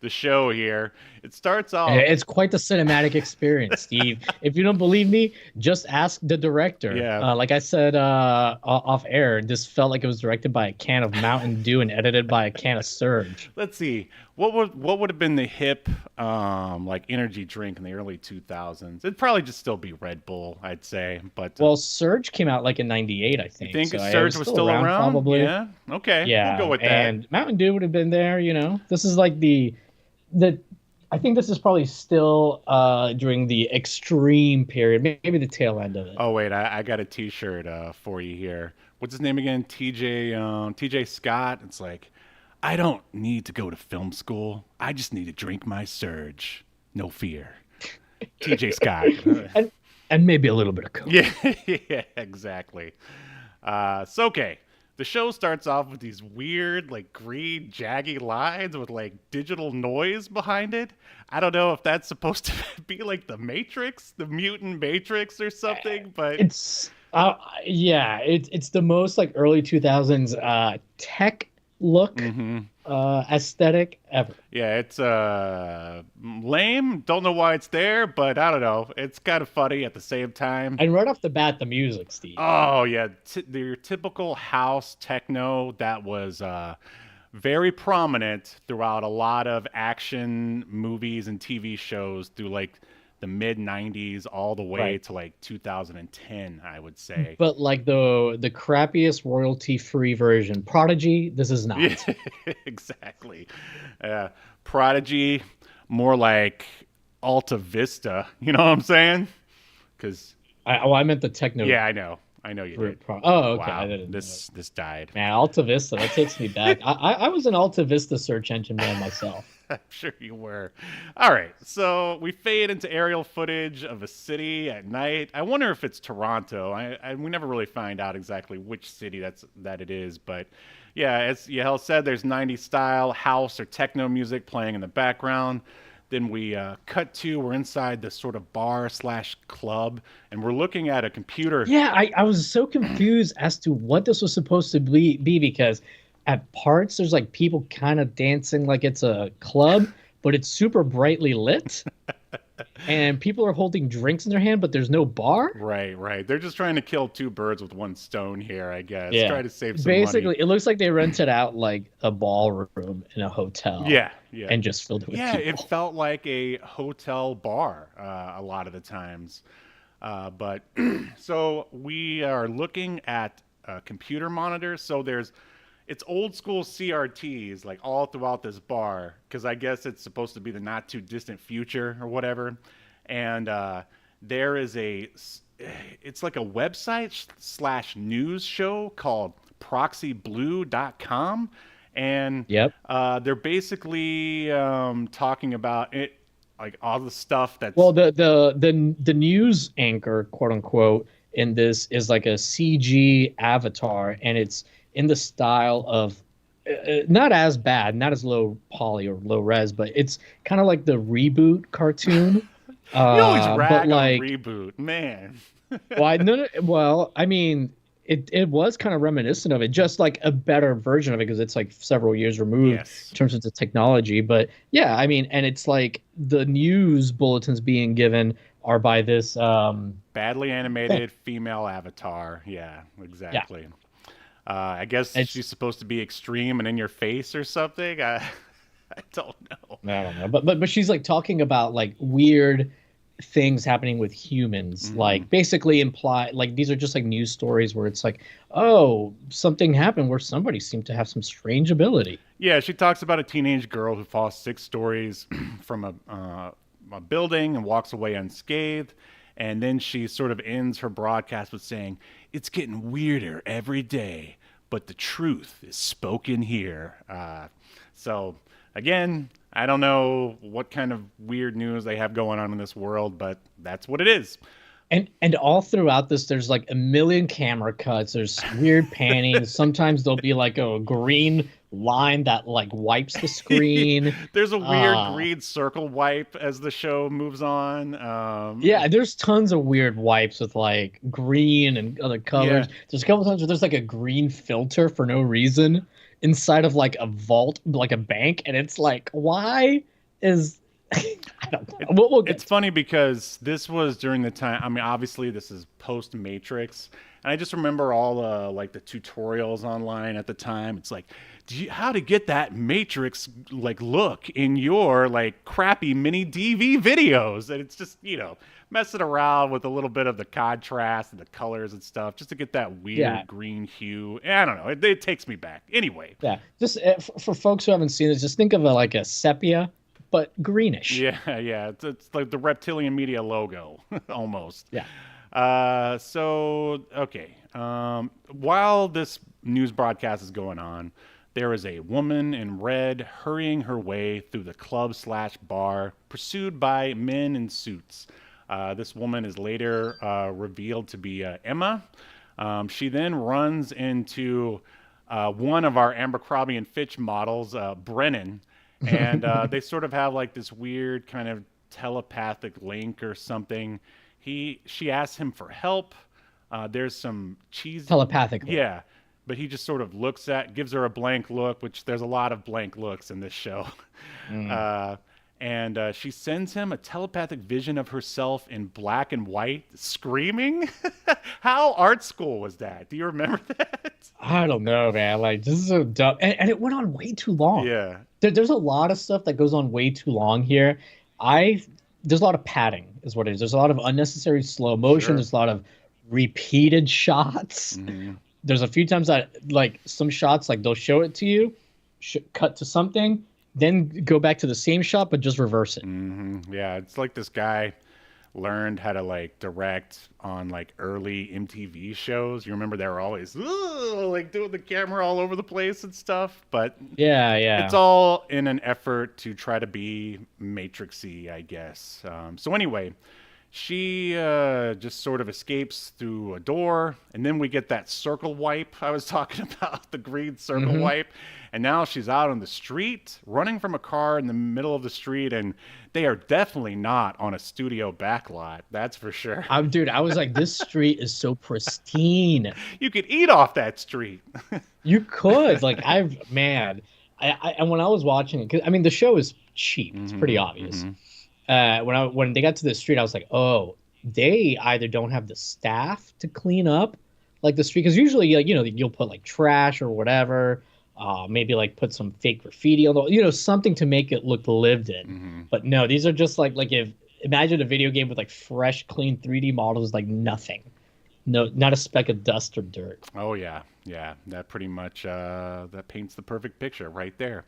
show here. It starts off. It's quite the cinematic experience, Steve. If you don't believe me, just ask the director. Yeah. Like I said off air, this felt like it was directed by a can of Mountain Dew and edited by a can of Surge. Let's see. What would have been the hip like energy drink in the early 2000s? It'd probably just still be Red Bull, I'd say. But well, Surge came out like in '98, I think. You think so Surge was still around? Probably. Yeah. Okay. Yeah. We'll go with that. And Mountain Dew would have been there. This is like the. I think this is probably still during the extreme period, maybe the tail end of it. Oh wait, I got a T-shirt for you here. What's his name again? TJ Scott. It's like, I don't need to go to film school. I just need to drink my Surge. No fear. TJ Scott. and maybe a little bit of Coke. Yeah, exactly. So, okay. The show starts off with these weird, like, green, jaggy lines with, like, digital noise behind it. I don't know if that's supposed to be, like, the Matrix, the mutant Matrix or something, but... It's the most, like, early 2000s tech look aesthetic ever. Yeah, it's lame. Don't know why it's there, but I don't know. It's kind of funny at the same time. And right off the bat, the music, Steve. Oh yeah, your typical house techno that was very prominent throughout a lot of action movies and TV shows through like the mid 90s all the way to like 2010, I would say. But like the crappiest royalty-free version, Prodigy, this is not. Yeah, exactly. Prodigy, more like Alta Vista. You know what I'm saying? Because I meant the techno. Yeah, I know you did. Oh, okay. Wow, I didn't this died. Man, Alta Vista, that takes me back. I was an Alta Vista search engine man myself. I'm sure you were. All right, so we fade into aerial footage of a city at night. I wonder if it's Toronto. We never really find out exactly which city that it is, but yeah, as Yahel said, there's 90s style house or techno music playing in the background. Then we we're inside this sort of bar/club, and we're looking at a computer. Yeah, I was so confused as to what this was supposed to be because at parts there's like people kind of dancing like it's a club, but it's super brightly lit. And people are holding drinks in their hand, but there's no bar. Right. They're just trying to kill two birds with one stone here, I guess. Yeah. Try to save some money. Basically, it looks like they rented out like a ballroom in a hotel. Yeah. And just filled it with people. It felt like a hotel bar a lot of the times. But so we are looking at computer monitors. So it's old school CRTs like all throughout this bar because I guess it's supposed to be the not too distant future or whatever. And there is it's like a website / news show called proxyblue.com. And they're basically talking about it, like all the stuff that's... Well, the news anchor, quote unquote, in this is like a CG avatar, and it's in the style of not as bad, not as low poly or low res, but it's kind of like the Reboot cartoon. You always rag on Reboot, man. I mean, it was kind of reminiscent of it, just like a better version of it because it's like several years removed Yes. in terms of the technology. But yeah, I mean, and it's like the news bulletins being given are by this Badly thing. animated female avatar. Yeah, Yeah, exactly. I guess it's she's supposed to be extreme and in your face or something. I don't know. I don't know, but she's like talking about like weird things happening with humans, Hmm. like basically imply like these are just like news stories where it's like, oh, something happened where somebody seemed to have some strange ability. Yeah, she talks about a teenage girl who falls 6 stories from a building and walks away unscathed. And then she sort of ends her broadcast with saying, "It's getting weirder every day, but the truth is spoken here." So, again, I don't know what kind of weird news they have going on in this world, but that's what it is. And all throughout this, there's like a million camera cuts. There's weird panning. Sometimes there'll be like a green line that like wipes the screen. There's a weird Uh, green circle wipe as the show moves on. yeah, there's tons of weird wipes with like green and other Yeah, colors. There's a couple times where there's like a green filter for no reason inside of like a vault, like a bank, and it's like, why is I don't know. It, We'll it's get funny because this was during the time. I mean, obviously, this is post Matrix, and I just remember all the like the tutorials online at the time. It's like, how to get that Matrix like look in your like crappy mini DV videos, and it's just messing around with a little bit of the contrast and the colors and stuff, just to get that yeah. weird green hue. I don't know. It takes me back. Anyway, Yeah, just for folks who haven't seen this, just think of a, like a sepia, but greenish. yeah, yeah. It's like the Reptilian Media logo almost. Yeah. So okay. While this news broadcast is going on, there is a woman in red hurrying her way through the club/bar, pursued by men in suits. This woman is later revealed to be Emma. She then runs into one of our Abercrombie and Fitch models, Brennan, and they sort of have like this weird kind of telepathic link or something. She asks him for help. There's some cheese. Telepathically. Yeah, but he just sort of gives her a blank look, which there's a lot of blank looks in this show. Mm. Uh, and she sends him a telepathic vision of herself in black and white, screaming. How art school was that? Do you remember that? I don't know, man. Like this is so dumb, and it went on way too long. Yeah. There's a lot of stuff that goes on way too long here. I There's a lot of padding, is what it is. There's a lot of unnecessary slow motion. Sure. There's a lot of repeated shots. Hmm. There's a few times that like some shots like they'll show it to you, cut to something, then go back to the same shot but just reverse it. Hmm. Yeah, it's like this guy learned how to like direct on like early MTV shows. You remember they were always like doing the camera all over the place and stuff, but Yeah, it's yeah. all in an effort to try to be matrixy, I guess. So anyway, she just sort of escapes through a door, and then we get that circle wipe I was talking about, the green circle Hmm. wipe. And now she's out on the street, running from a car in the middle of the street, and they are definitely not on a studio backlot, that's for sure. Dude, I was like, this street is so pristine. You could eat off that street. You could like man, and when I was watching it, 'cause, I mean the show is cheap. It's pretty Hmm. obvious. Hmm. When they got to the street, I was like, oh, they either don't have the staff to clean up like the street because usually like you'll put like trash or whatever, maybe like put some fake graffiti on the something to make it look lived in. Hmm. But no, these are just like if imagine a video game with like fresh, clean 3D models, like nothing, no, not a speck of dust or dirt. Oh yeah, yeah. That pretty much that paints the perfect picture right there.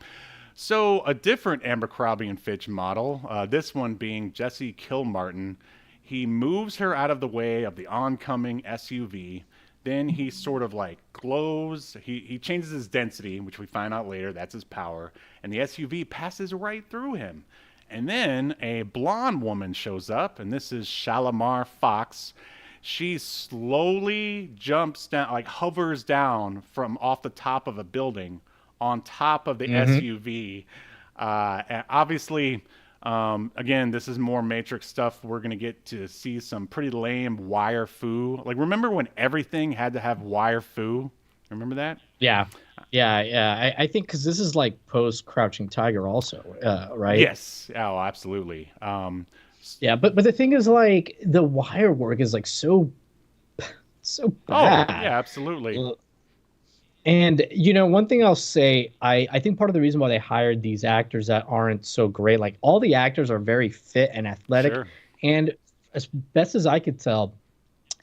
So a different Abercrombie and Fitch model, this one being Jesse Kilmartin, he moves her out of the way of the oncoming SUV. Then he sort of like glows. He changes his density, which we find out later that's his power, and the SUV passes right through him. And then a blonde woman shows up, and this is Shalimar Fox. She slowly jumps down, like hovers down from off the top of a building on top of the Hmm. SUV. And obviously, Again, this is more Matrix stuff. We're gonna get to see some pretty lame wire foo. Like, remember when everything had to have wire foo? Remember that? Yeah, yeah. I think because this is like post Crouching Tiger, also, right? Yes. Oh, absolutely. Yeah, but the thing is, like, the wire work is like so Oh, bad. yeah, absolutely. And one thing I'll say, I think part of the reason why they hired these actors that aren't so great, like all the actors are very fit and athletic, Sure. and as best as I could tell,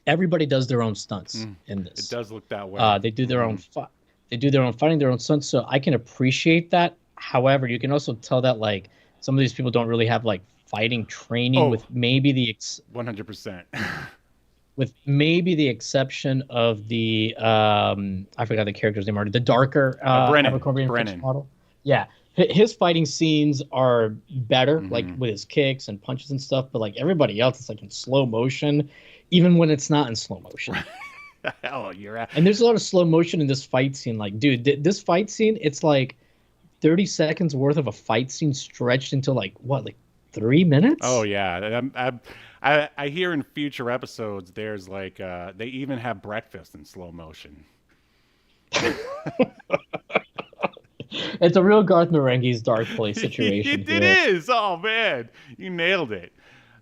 everybody does their own stunts in this. It does look that way. They do their own they do their own fighting, their own stunts, so I can appreciate that. However, you can also tell that like some of these people don't really have like fighting training, with maybe the 100%. with maybe the exception of the I forgot the character's name already, the darker Abercrombie & Fitch model. Yeah, his fighting scenes are better, like with his kicks and punches and stuff. But like everybody else, it's like in slow motion, even when it's not in slow motion. Oh, you're at. And there's a lot of slow motion in this fight scene. Like, dude, this fight scene, it's like 30 seconds worth of a fight scene stretched into like 3 minutes? Oh yeah, I hear in future episodes there's like they even have breakfast in slow motion. It's a real Garth Marenghi's Dark Place situation. It is. Oh man, you nailed it.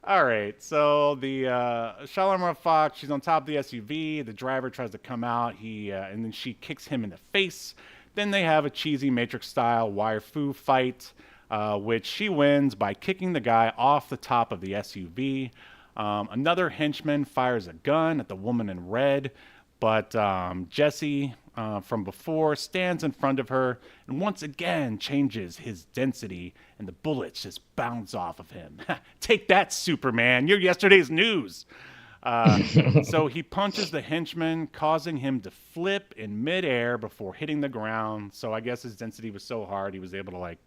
All right, so the Shalimar Fox, she's on top of the SUV. The driver tries to come out. And then she kicks him in the face. Then they have a cheesy Matrix-style wire fu fight, which she wins by kicking the guy off the top of the SUV. Another henchman fires a gun at the woman in red, but Jesse from before stands in front of her and once again changes his density, and the bullets just bounce off of him. Take that, Superman! You're yesterday's news. So he punches the henchman, causing him to flip in midair before hitting the ground. So I guess his density was so hard he was able to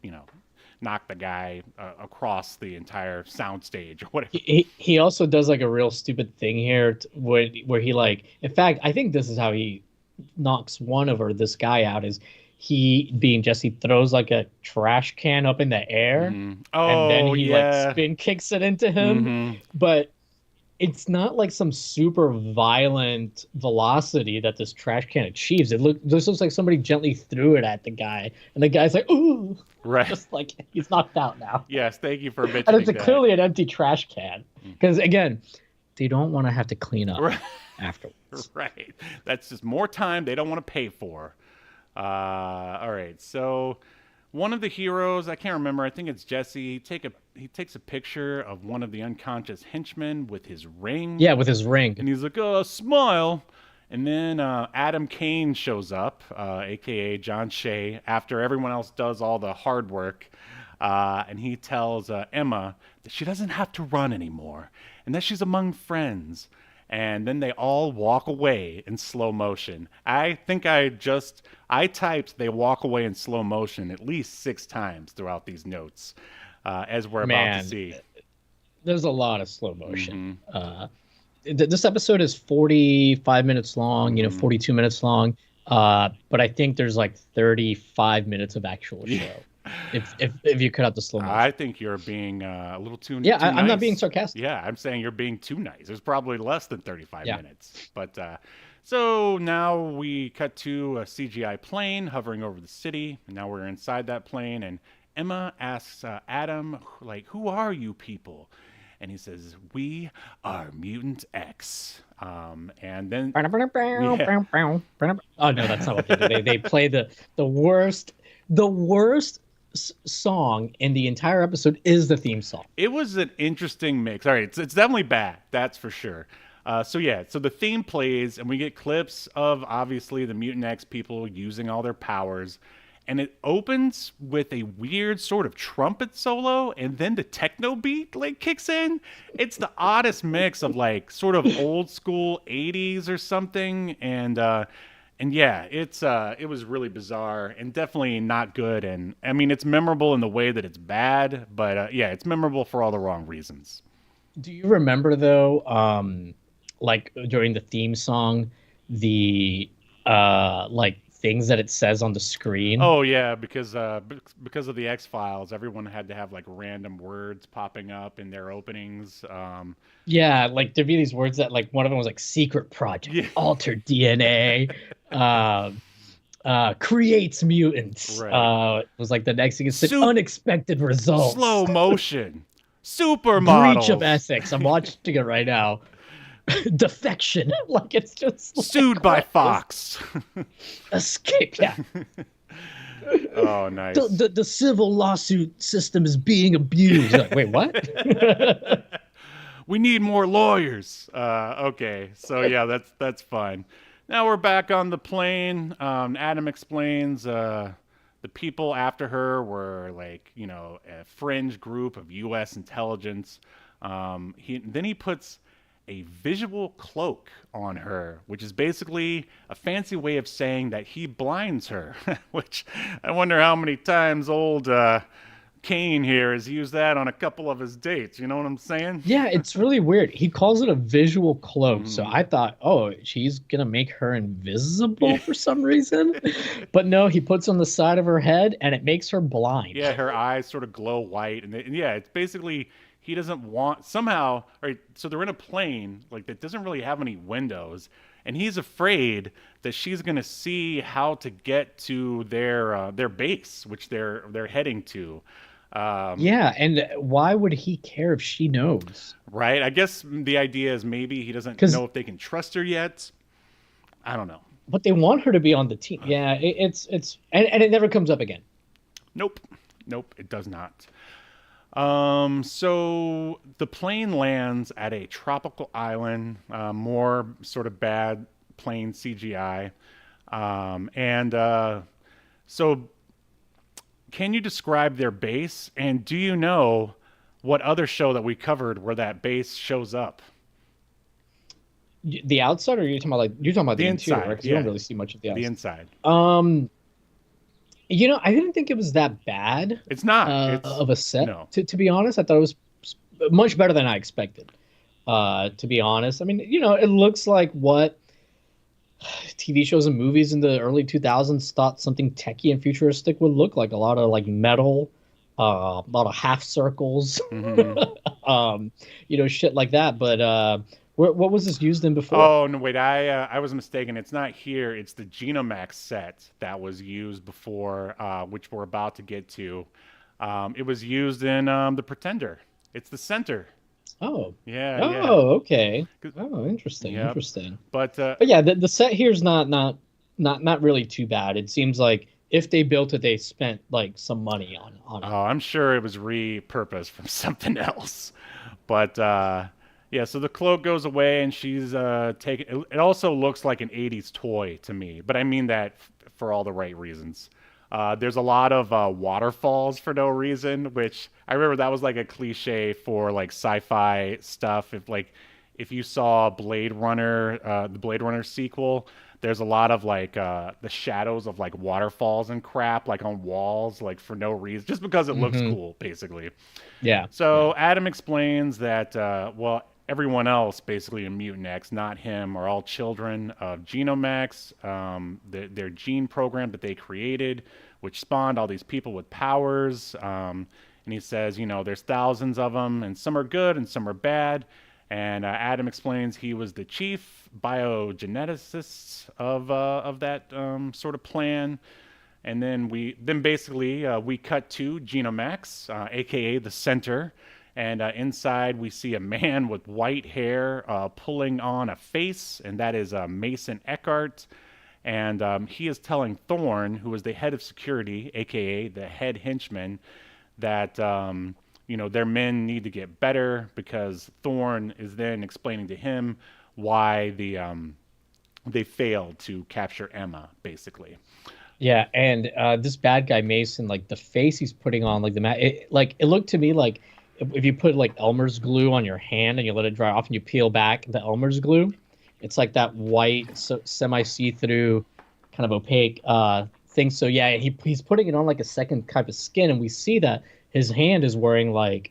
knock the guy across the entire soundstage or whatever. He also does like a real stupid thing here where he in fact, I think this is how he knocks this guy out, is he, being Jesse, throws like a trash can up in the air, and then he spin kicks it into him. But it's not like some super violent velocity that this trash can achieves. This looks like somebody gently threw it at the guy, and the guy's like, ooh, right, just like he's knocked out now. Yes, thank you for mentioning and it's that. Clearly an empty trash can, because again, they don't want to have to clean up afterwards. Right, that's just more time they don't want to pay for. All right, so one of the heroes, I can't remember, I think it's Jesse, he takes a picture of one of the unconscious henchmen with his ring. Yeah, with his ring. And he's like, oh, smile. And then Adam Kane shows up, a.k.a. John Shea, after everyone else does all the hard work. And he tells Emma that she doesn't have to run anymore and that she's among friends. And then they all walk away in slow motion. I think I typed they walk away in slow motion at least 6 times throughout these notes, as we're about to see. There's a lot of slow motion. This episode is 45 minutes long, 42 minutes long. But I think there's like 35 minutes of actual show. If you cut out the slow motion. I think you're being a little too Yeah, too I'm nice. not being sarcastic. Yeah, I'm saying you're being too nice. There's probably less than 35 minutes. But so now we cut to a CGI plane hovering over the city. And now we're inside that plane, and Emma asks Adam, who are you people? And he says, we are Mutant-X. And then... Oh, no, that's not what they do. They play the worst song in the entire episode is the theme song. It was an interesting mix. All right, it's definitely bad, that's for sure. So the theme plays, and we get clips of, obviously, the Mutant-X people using all their powers. And it opens with a weird sort of trumpet solo, and then the techno beat kicks in. It's the oddest mix of sort of old school 80s or something, and yeah, it was really bizarre and definitely not good. And I mean, it's memorable in the way that it's bad, but yeah, it's memorable for all the wrong reasons. Do you remember though, during the theme song, the things that it says on the screen. Oh yeah, because of the X-Files, everyone had to have like random words popping up in their openings. Yeah, like there'd be these words that like one of them was like secret project, Yeah. altered DNA, uh, creates mutants. Right. It was like the next thing it said Sup- unexpected results. Slow motion, Breach supermodels, of ethics. I'm watching it right now. Defection. Like it's just like, sued by what is- Fox. Escape. Yeah. Oh, nice. The civil lawsuit system is being abused. Like, wait, what? We need more lawyers. Okay, so yeah, that's fine. Now we're back on the plane. Adam explains the people after her were like, a fringe group of U.S. intelligence. Then he puts a visual cloak on her, which is basically a fancy way of saying that he blinds her, which I wonder how many times old Kane here has used that on a couple of his dates. You know what I'm saying? Yeah, it's really weird. He calls it a visual cloak. So I thought, oh, she's going to make her invisible for some reason. But no, he puts on the side of her head and it makes her blind. Yeah, her eyes sort of glow white. And yeah, it's basically he doesn't want somehow, right? So they're in a plane like that doesn't really have any windows. And he's afraid that she's going to see how to get to their base, which they're heading to. Yeah, and why would he care if she knows? Right? I guess the idea is maybe he doesn't know if they can trust her yet. I don't know. But they want her to be on the team. Yeah, it's and it never comes up again. Nope, it does not. So the plane lands at a tropical island, more sort of bad plane CGI. So can you describe their base? And do you know what other show that we covered where that base shows up? The outside, or you're talking about the interior, inside? right? 'Cause Yeah. you don't really see much of the outside. The inside. I didn't think it was that bad. It's not Of a set. No. To be honest, I thought it was much better than I expected. To be honest, I mean, it looks like what TV shows and movies in the early 2000s thought something techie and futuristic would look like. A lot of like metal, a lot of half circles, shit like that. But what was this used in before? Oh no! Wait, I was mistaken. It's not here. It's the Genomax set that was used before, which we're about to get to. It was used in the Pretender. It's the center. Oh. Yeah. Oh, yeah. okay. Oh, interesting. Yep. Interesting. But yeah, the set here is not really too bad. It seems like if they built it, they spent like some money on it. Oh, I'm sure it was repurposed from something else. But yeah, so the cloak goes away and she's taken. It also looks like an 80s toy to me, but I mean that for all the right reasons. There's a lot of waterfalls for no reason, which I remember that was like a cliche for like sci-fi stuff. If you saw Blade Runner, the Blade Runner sequel, there's a lot of like the shadows of like waterfalls and crap like on walls, like for no reason, just because it looks cool, basically. Yeah. So Adam explains that everyone else basically in Mutant-X, not him, are all children of Genomax, their gene program that they created, which spawned all these people with powers. And he says, there's thousands of them, and some are good and some are bad. And Adam explains he was the chief biogeneticist of that sort of plan. And then we cut to Genomax, aka the Center. And inside we see a man with white hair pulling on a face, and that is Mason Eckhart. And he is telling Thorne, who is the head of security, aka the head henchman, that their men need to get better, because Thorne is then explaining to him why they failed to capture Emma, basically. Yeah, and this bad guy Mason, like the face he's putting on, like it looked to me like if you put like Elmer's glue on your hand and you let it dry off and you peel back the Elmer's glue, it's like that white, semi see-through, kind of opaque thing. So yeah, he's putting it on like a second type of skin, and we see that his hand is wearing like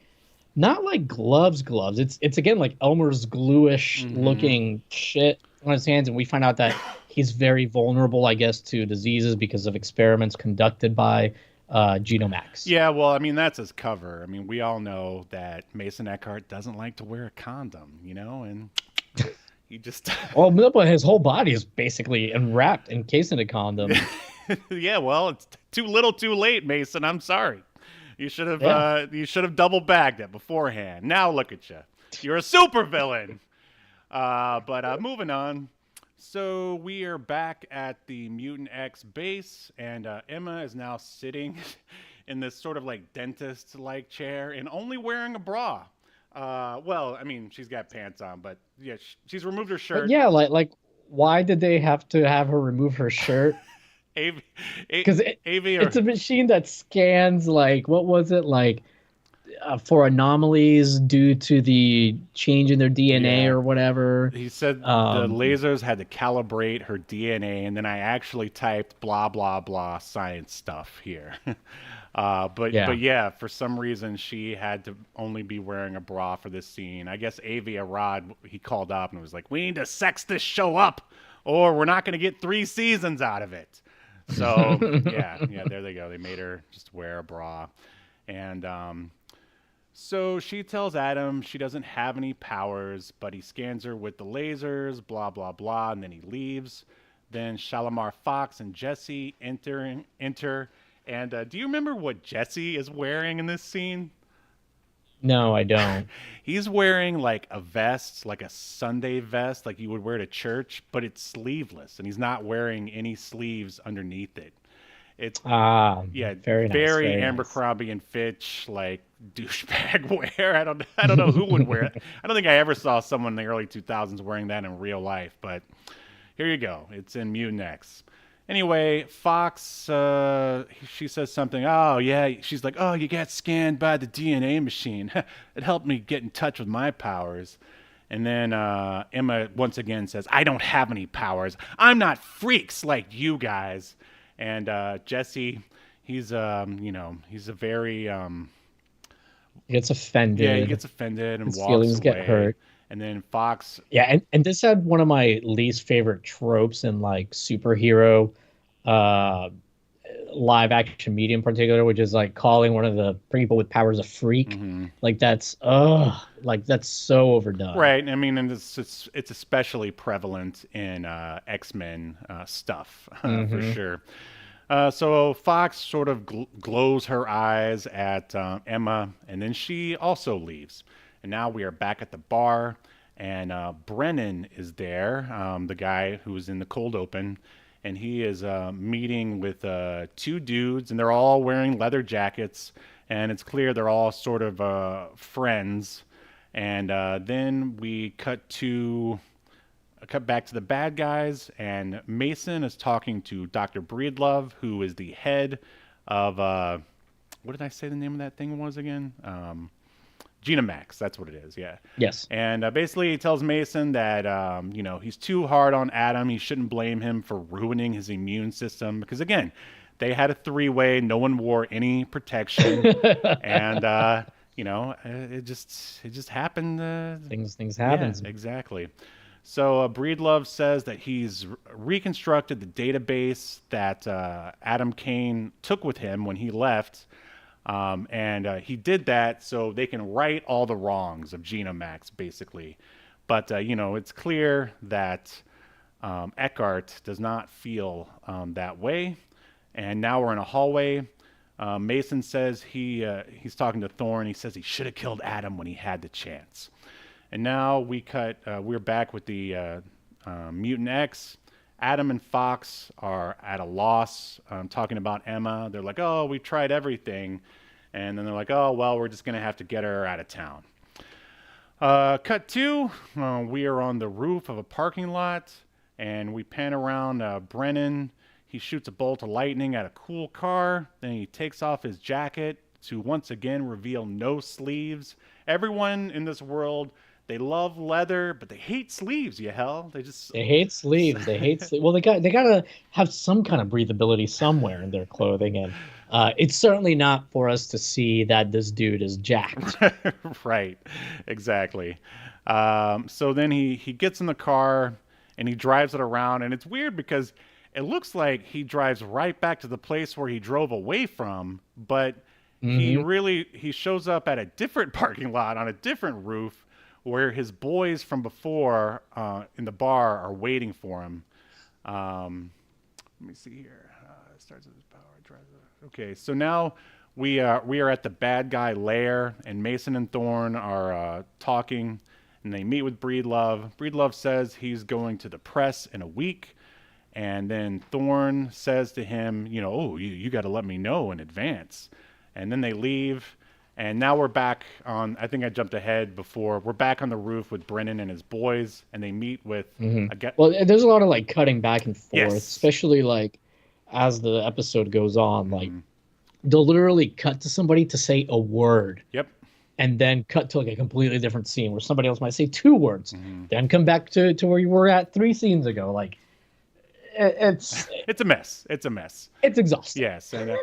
not like gloves. It's again like Elmer's glue-ish looking shit on his hands, and we find out that he's very vulnerable, I guess, to diseases because of experiments conducted by Genomax. Yeah, well, I mean, that's his cover. I mean, we all know that Mason Eckhart doesn't like to wear a condom, and he just. Well, no, but his whole body is basically enwrapped, encased in a condom. Yeah, well, it's too little, too late, Mason. I'm sorry. You should have double bagged it beforehand. Now look at you. You're a supervillain. But moving on. So we are back at the Mutant-X base, and Emma is now sitting in this sort of like dentist-like chair and only wearing a bra. Well, I mean, she's got pants on, but yeah, she's removed her shirt. But yeah, like why did they have to have her remove her shirt? Because it's a machine that scans, like, what was it, like, for anomalies due to the change in their DNA or whatever. He said the lasers had to calibrate her DNA, and then I actually typed blah, blah, blah science stuff here. But yeah, for some reason she had to only be wearing a bra for this scene. I guess Avi Arad, he called up and was like, we need to sex this show up or we're not going to get 3 seasons out of it. So yeah, there they go. They made her just wear a bra. And so she tells Adam she doesn't have any powers, but he scans her with the lasers, blah, blah, blah, and then he leaves. Then Shalimar Fox and Jesse enter. And do you remember what Jesse is wearing in this scene? No, I don't. He's wearing like a vest, like a Sunday vest, like you would wear to church, but it's sleeveless, and he's not wearing any sleeves underneath it. It's very Abercrombie and Fitch, like douchebag wear. I don't know who would wear it. I don't think I ever saw someone in the early 2000s wearing that in real life, but here you go. It's in Mutant-X. Anyway, Fox, she says something. Oh, yeah. She's like, oh, you got scanned by the DNA machine. It helped me get in touch with my powers. And then Emma once again says, I don't have any powers. I'm not freaks like you guys. And Jesse, he's a very... he gets offended. Yeah, he gets offended and his walks feelings away. Get hurt. And then Fox... Yeah, and this had one of my least favorite tropes in, like, superhero live action media in particular, which is, like, calling one of the people with powers a freak. Mm-hmm. Like, that's so overdone. Right. I mean, and it's especially prevalent in X-Men stuff, for sure. So Fox sort of glows her eyes at Emma, and then she also leaves. And now we are back at the bar, and Brennan is there, the guy who was in the cold open, and he is meeting with 2 dudes, and they're all wearing leather jackets, and it's clear they're all sort of friends. And then we cut back to the bad guys, and Mason is talking to Dr. Breedlove, who is the head of what did I say the name of that thing was again? Genomax, that's what it is, yeah. Yes. And basically he tells Mason that, he's too hard on Adam. He shouldn't blame him for ruining his immune system. Because, again, they had a 3-way. No one wore any protection. And, it just happened. Things happen. Yeah, exactly. So Breedlove says that he's reconstructed the database that Adam Kane took with him when he left. And he did that so they can right all the wrongs of Genomax, basically. But, it's clear that Eckhart does not feel that way. And now we're in a hallway. Mason says he's talking to Thorne. He says he should have killed Adam when he had the chance. And now we're back with the Mutant-X. Adam and Fox are at a loss, talking about Emma. They're like, oh, we tried everything. And then they're like, oh, well, we're just going to have to get her out of town. Cut 2, we are on the roof of a parking lot, and we pan around Brennan. He shoots a bolt of lightning at a cool car. Then he takes off his jacket to once again reveal no sleeves. Everyone in this world... They love leather, but they hate sleeves, Yahel. They hate sleeves. They hate sleeves. Well, they gotta have some kind of breathability somewhere in their clothing, and it's certainly not for us to see that this dude is jacked. Right, exactly. So then he gets in the car, and he drives it around. And it's weird because it looks like he drives right back to the place where he drove away from, but he shows up at a different parking lot on a different roof where his boys from before in the bar are waiting for him. Let me see here. It starts with his power. Okay, so now we are at the bad guy lair, and Mason and Thorne are talking, and they meet with Breedlove. Breedlove says he's going to the press in a week, and then Thorne says to him, you got to let me know in advance. And then they leave, and now we're back on, I think I jumped ahead before, we're back on the roof with Brennan and his boys, and they meet with... Well, there's a lot of, like, cutting back and forth, Yes. especially, like, as the episode goes on, like, they'll literally cut to somebody to say a word. Yep. And then cut to, like, a completely different scene where somebody else might say 2 words. Then come back to where you were at 3 scenes ago. Like, it's a mess. It's a mess. It's exhausting. Yes. And,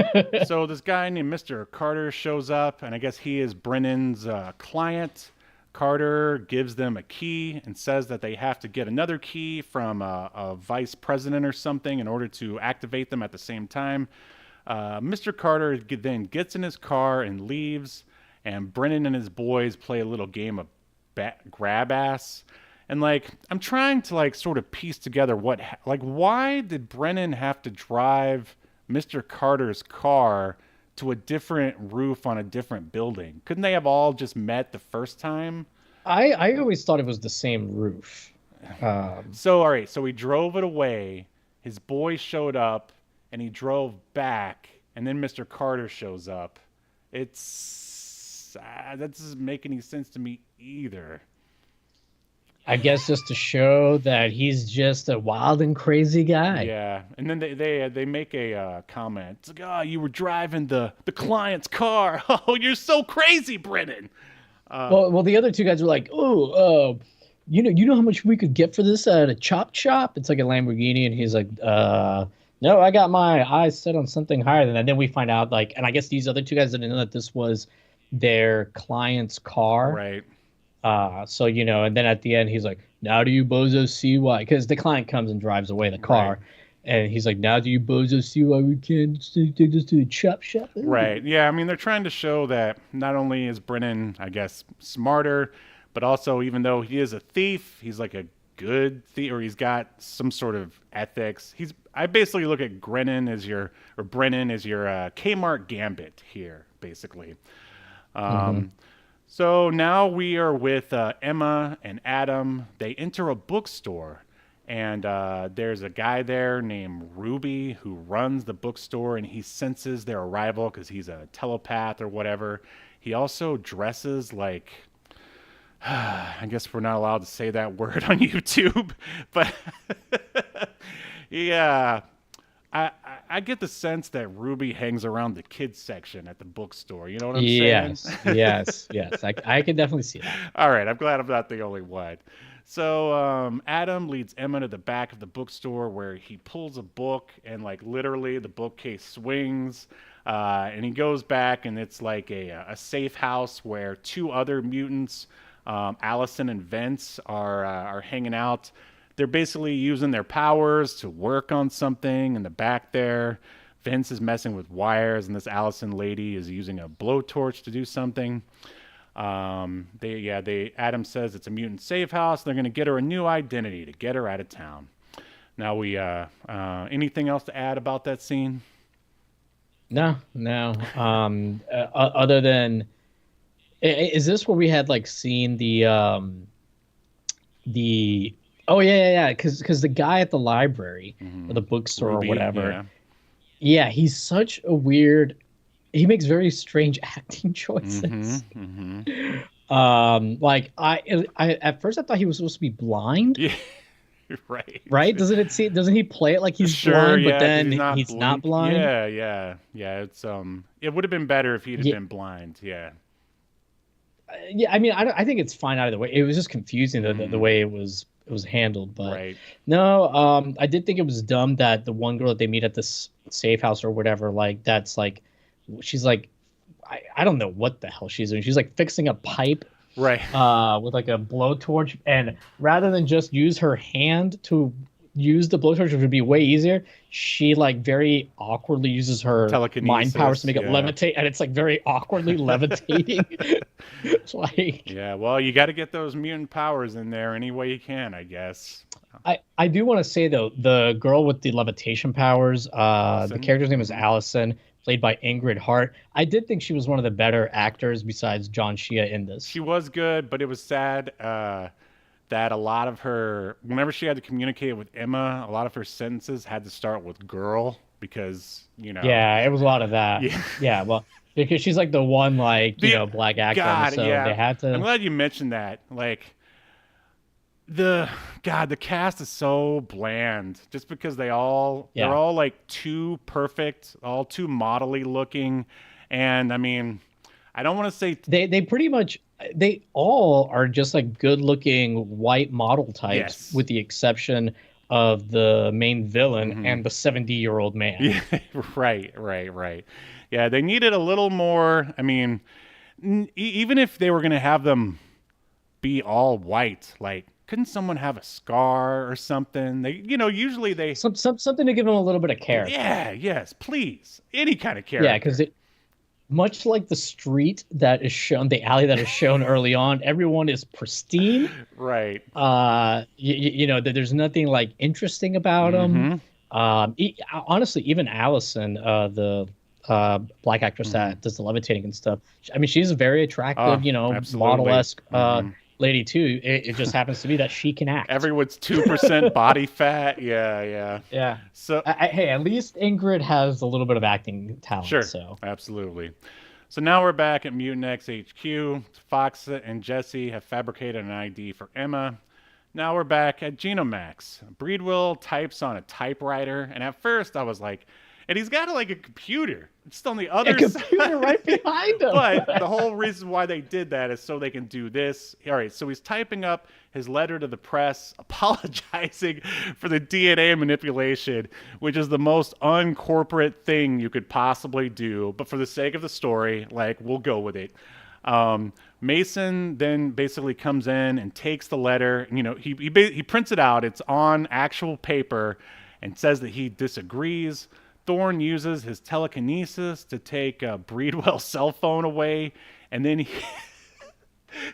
so this guy named Mr. Carter shows up, and I guess he is Brennan's client. Carter gives them a key and says that they have to get another key from a vice president or something in order to activate them at the same time. Mr. Carter then gets in his car and leaves, and Brennan and his boys play a little game of grab ass. And, like, I'm trying to, like, sort of piece together why did Brennan have to drive Mr. Carter's car to a different roof on a different building? Couldn't they have all just met the first time? I always thought it was the same roof. So, all right, so he drove it away, his boy showed up, and he drove back, and then Mr. Carter shows up. That doesn't make any sense to me either. I guess just to show that he's just a wild and crazy guy. Yeah, and then they make a comment. It's like, oh, you were driving the client's car. Oh, you're so crazy, Brennan. Well, the other 2 guys were like, you know how much we could get for this at a chop shop? It's like a Lamborghini, and he's like, no, I got my eyes set on something higher than that. And then we find out, like, and I guess these other 2 guys didn't know that this was their client's car. Right. So, and then at the end, he's like, now do you bozos see why? Because the client comes and drives away the car. Right. And he's like, now do you bozos see why we can't take this to a chop shop? Right. Yeah, I mean, they're trying to show that not only is Brennan, I guess, smarter, but also even though he is a thief, he's like a good thief, or he's got some sort of ethics. I basically look at Brennan as your Kmart Gambit here, basically. So now we are with Emma and Adam. They enter a bookstore, and there's a guy there named Ruby who runs the bookstore, and he senses their arrival because he's a telepath or whatever. He also dresses like... I guess we're not allowed to say that word on YouTube, but yeah, I get the sense that Ruby hangs around the kids section at the bookstore. You know what I'm saying? Yes. I can definitely see that. All right, I'm glad I'm not the only one. So Adam leads Emma to the back of the bookstore where he pulls a book, and like literally the bookcase swings. And he goes back, and it's like a safe house where 2 other mutants, Allison and Vince, are hanging out. They're basically using their powers to work on something in the back there. Vince is messing with wires, and this Allison lady is using a blowtorch to do something. Adam says it's a mutant safe house. They're going to get her a new identity to get her out of town. Now anything else to add about that scene? No. Other than, is this where we had like seen the oh yeah, because the guy at the library or the bookstore Ruby, or whatever, yeah, he's such a weird. He makes very strange acting choices. Like I at first I thought he was supposed to be blind. Yeah. Right. Doesn't he play it like he's blind, but then he's not blind? Yeah. It's it would have been better if he'd have been blind. Yeah. Yeah, I mean, I think it's fine either way. It was just confusing the way it was handled, but no, I did think it was dumb that the one girl that they meet at this safe house or whatever, like that's like, she's like, I don't know what the hell she's doing. She's like fixing a pipe Right. with like a blowtorch, and rather than just use her hand to use the blowtorch, which would be way easier, she like very awkwardly uses her mind powers to Telekinesis. make it Yeah. levitate, and it's like very awkwardly levitating. It's like Yeah. Well, you got to get those mutant powers in there any way you can, I guess. I do want to say though, the girl with the levitation powers, the Allison. character's name is Allison, played by Ingrid Hart. I did think she was one of the better actors besides John Shea in She this. was good, but it was sad that a lot of her, whenever she had to communicate with Emma, a lot of her sentences had to start with girl because, Yeah, it was a lot of that. yeah. Yeah, well, because she's like the one like, The, black actor, and God, so yeah. they had I'm to. glad you mentioned that. Like, the cast is so bland just because they're Yeah. all like too perfect, all too modelly looking. And I mean, I don't want to say They pretty much they all are just like good looking white model types, yes. with the exception of the main villain Mhm. and the 70-year-old man. Yeah, right. Yeah, they needed a little more. I mean, even if they were going to have them be all white, like, couldn't someone have a scar or something? They, usually they, Something to give him a little bit of character. yeah, yes, please. Any kind of Yeah, character. because it much like the street that is shown, the alley that is shown early on, everyone is pristine. Right. There's nothing like interesting about them. Honestly, even Allison, the black actress that does the levitating and stuff. I mean, she's a very attractive, Absolutely. model-esque lady too. It just happens to be that she can act. Everyone's 2% body fat. Yeah. Yeah. So, Hey, at least Ingrid has a little bit of acting talent. sure. So Absolutely. So now we're back at Mutant-X HQ. Fox and Jesse have fabricated an ID for Emma. Now we're back at Genomax. Breedwell types on a typewriter, and at first I was like, and he's got like a computer just on the other a computer side. right behind him. But the whole reason why they did that is so they can do this. All right, so he's typing up his letter to the press, apologizing for the DNA manipulation, which is the most uncorporate thing you could possibly do. But for the sake of the story, like, we'll go with it. Mason then basically comes in and takes the letter. He prints it out. It's on actual paper and says that he disagrees. Thorne uses his telekinesis to take Breedwell's cell phone away, and then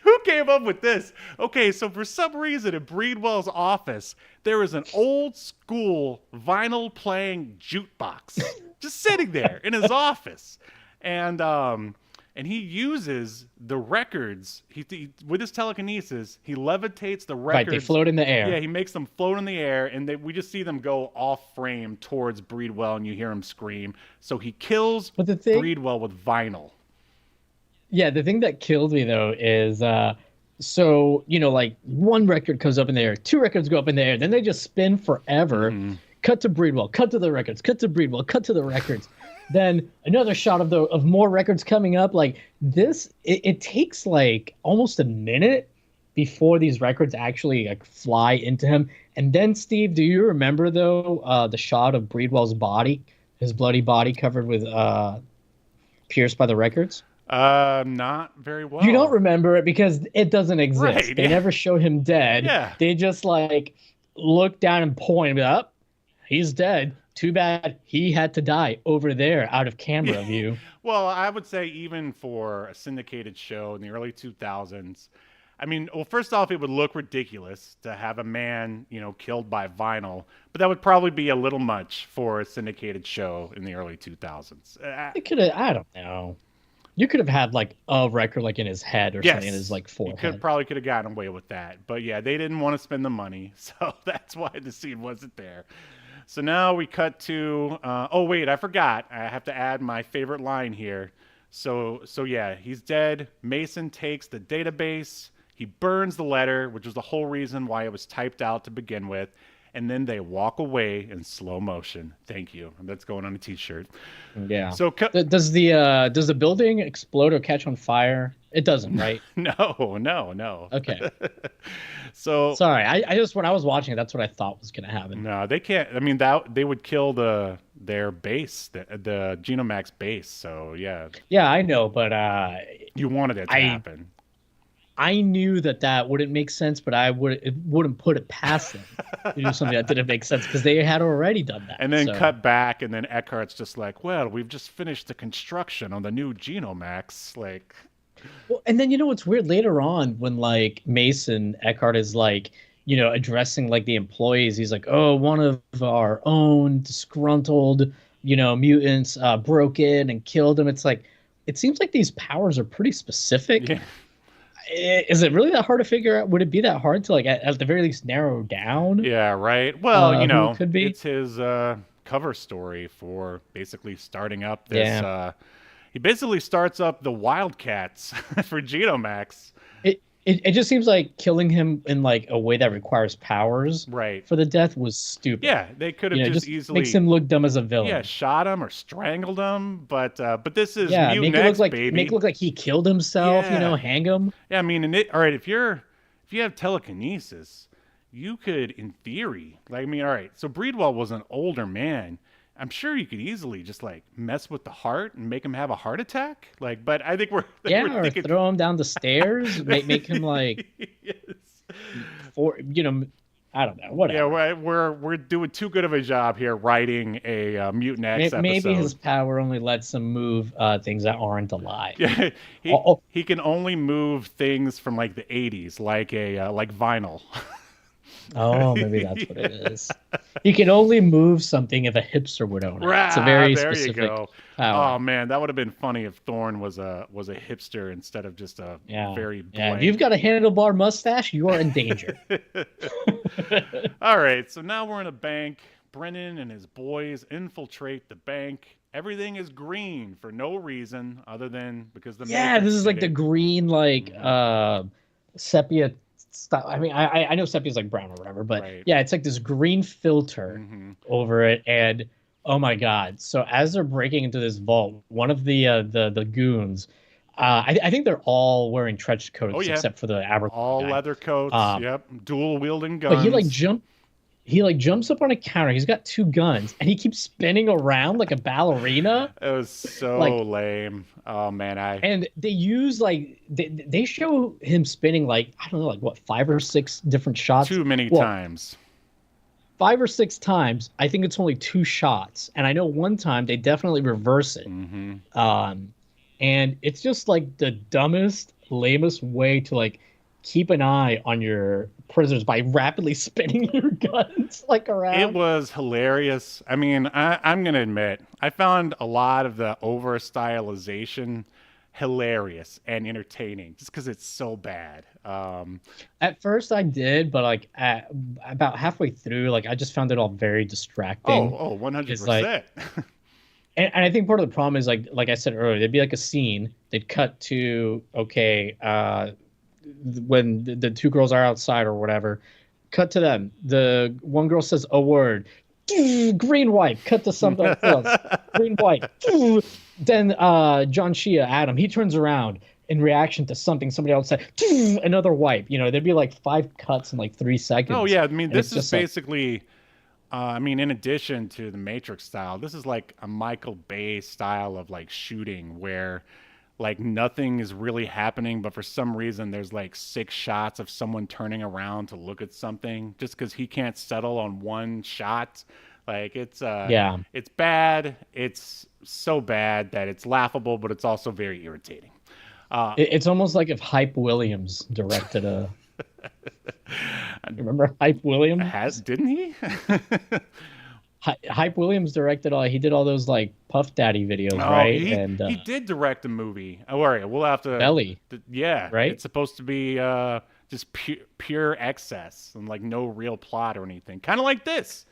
who came up with this? Okay, so for some reason in Breedwell's office, there is an old school vinyl playing jukebox just sitting there in his office, and he uses the records. He with his telekinesis, he levitates the records. Right, they float in the air. Yeah, he makes them float in the air, and we just see them go off frame towards Breedwell, and you hear him scream. So he kills But the thing, Breedwell with vinyl. yeah, the thing that killed me though is so like one record goes up in the air, two records go up in the air, then they just spin forever. Cut to Breedwell, cut to the records, cut to Breedwell, cut to the records. Then another shot of more records coming up. Like this, it takes like almost a minute before these records actually like fly into him. And then, Steve, do you remember though the shot of Breedwell's body, his bloody body covered with pierced by the records? Not very well. You don't remember it because it doesn't exist. Right, They yeah. never show him dead. Yeah. They just like look down and point and be up. He's dead. Too bad he had to die over there out of camera view. Well, I would say even for a syndicated show in the early 2000s, I mean, well, first off, it would look ridiculous to have a man, killed by vinyl, but that would probably be a little much for a syndicated show in the early 2000s. It could have, I don't know. You could have had like a record like in his head or something in his like He forehead. probably could have gotten away with that. But yeah, they didn't want to spend the money, so that's why the scene wasn't there. So now we cut to, oh wait, I forgot. I have to add my favorite line here. So yeah, he's dead. Mason takes the database. He burns the letter, which was the whole reason why it was typed out to begin with. And then they walk away in slow motion. Thank you. That's going on a t-shirt. Yeah. So Does the building explode or catch on fire? It doesn't, right? No. Okay. So Sorry, I just when I was watching it, that's what I thought was gonna happen. no, they can't. I mean, they would kill their base, the Genomax base. So yeah, Yeah, I know, but you wanted it to happen. I knew that wouldn't make sense, but it wouldn't put it past them to do something that didn't make sense because they had already done that. And then so. cut back, and then Eckhart's just like, well, we've just finished the construction on the new Genomax. Like, Well, and then what's weird later on when like Mason Eckhart is like, addressing like the employees, he's like, oh, one of our own disgruntled, mutants broke in and killed him. It's like, it seems like these powers are pretty specific. yeah. Is it really that hard to figure out? Would it be that hard to like at the very least narrow down? Yeah, right. Well, who it could be? it's his cover story for basically starting up this. Yeah. He basically starts up the Wildcats for Genomax. It just seems like killing him in like a way that requires powers Right. for the death was stupid. Yeah, they could have just easily makes him look dumb as a villain. Yeah, shot him or strangled him, but this is make it Mutant-X, look like baby. make it look like he killed himself. Yeah. Hang him. Yeah, I mean, all right, if you have telekinesis, you could, in theory, like, I mean, all right, so Breedwell was an older man. I'm sure you could easily just like mess with the heart and make him have a heart attack. Like, but I think we're or thinking... throw him down the stairs, make him like, yes. I don't know, whatever. Yeah, we're doing too good of a job here writing a Mutant-X episode. Maybe his power only lets him move things that aren't alive. Yeah, he can only move things from like the 80s, like like vinyl. Oh, maybe that's what it is. He can only move something if a hipster would own it. It's a very specific power. Oh man, that would have been funny if Thorne was a hipster instead of just a very blank. Yeah, if you've got a handlebar mustache, you are in danger. All right, so now we're in a bank. Brennan and his boys infiltrate the bank. Everything is green for no reason other than because the Matrix this is like did the it. green sepia style. I mean, I know sepia's like brown or whatever, but Right. yeah, it's like this green filter over it, and oh my god! So as they're breaking into this vault, one of the goons, I think they're all wearing trench coats except for the Abercrombie all guy. leather coats. Yep, dual wielding guns. But he jumps up on a counter. He's got two guns, and he keeps spinning around like a ballerina. It was so lame. Oh man, And they use they show him spinning like I don't know, like what 5 or 6 different shots. Too many times. 5 or 6 times. I think it's only 2 shots, and I know one time they definitely reverse it. And it's just like the dumbest, lamest way to like keep an eye on your prisoners by rapidly spinning your guns like around. It was hilarious. I mean, I'm going to admit, I found a lot of the over stylization hilarious and entertaining just because it's so bad. At first I did, but like about halfway through, like I just found it all very distracting. 100%. And I think part of the problem is like I said earlier, there'd be like a scene, they'd cut to, when the 2 girls are outside or whatever, cut to them. The one girl says a word, green white. Cut to something else, green white. Then John Shea, Adam, he turns around in reaction to something somebody else said, another wipe. There'd be like 5 cuts in like 3 seconds. Oh yeah, I mean, And this it's is just like, basically, I mean, in addition to the Matrix style, this is like a Michael Bay style of like shooting where like nothing is really happening, but for some reason there's like 6 shots of someone turning around to look at something just because he can't settle on one shot. Like it's it's bad. It's so bad that it's laughable, but it's also very irritating. It's almost like if Hype Williams directed a. Remember Hype Williams? Didn't he? Hype Williams directed he did all those like Puff Daddy videos, right? He did direct a movie. Oh, all right, we'll have to. Belly. Yeah, right. It's supposed to be just pure excess and like no real plot or anything. Kind of like this.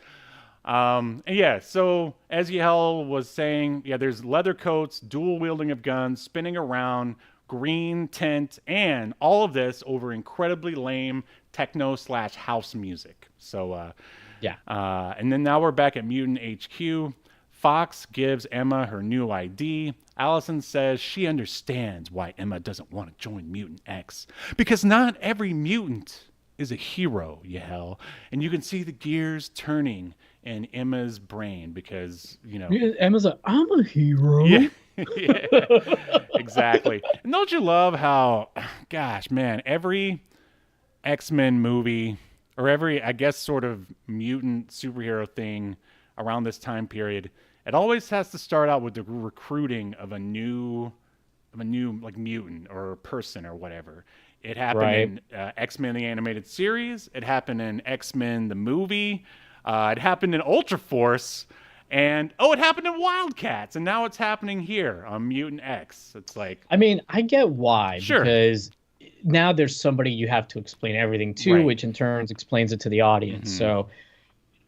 And yeah, so as Yahel was saying, there's leather coats, dual wielding of guns, spinning around, green tent, and all of this over incredibly lame techno/house music. So, and then now we're back at Mutant HQ. Fox gives Emma her new ID. Allison says she understands why Emma doesn't want to join Mutant-X. Because not every mutant is a hero, Yahel. And you can see the gears turning in Emma's brain because, Emma's like, I'm a hero. Yeah. Yeah, exactly. And don't you love how gosh, man, every X-Men movie or every, I guess, sort of mutant superhero thing around this time period, it always has to start out with the recruiting of a new like mutant or person or whatever. It happened Right. in X-Men the animated series. It happened in X-Men the movie. It happened in Ultra Force. And it happened in Wildcats, and now it's happening here on Mutant-X. It's like, I mean, I get why, sure, because now there's somebody you have to explain everything to, right. which in turn explains it to the audience. So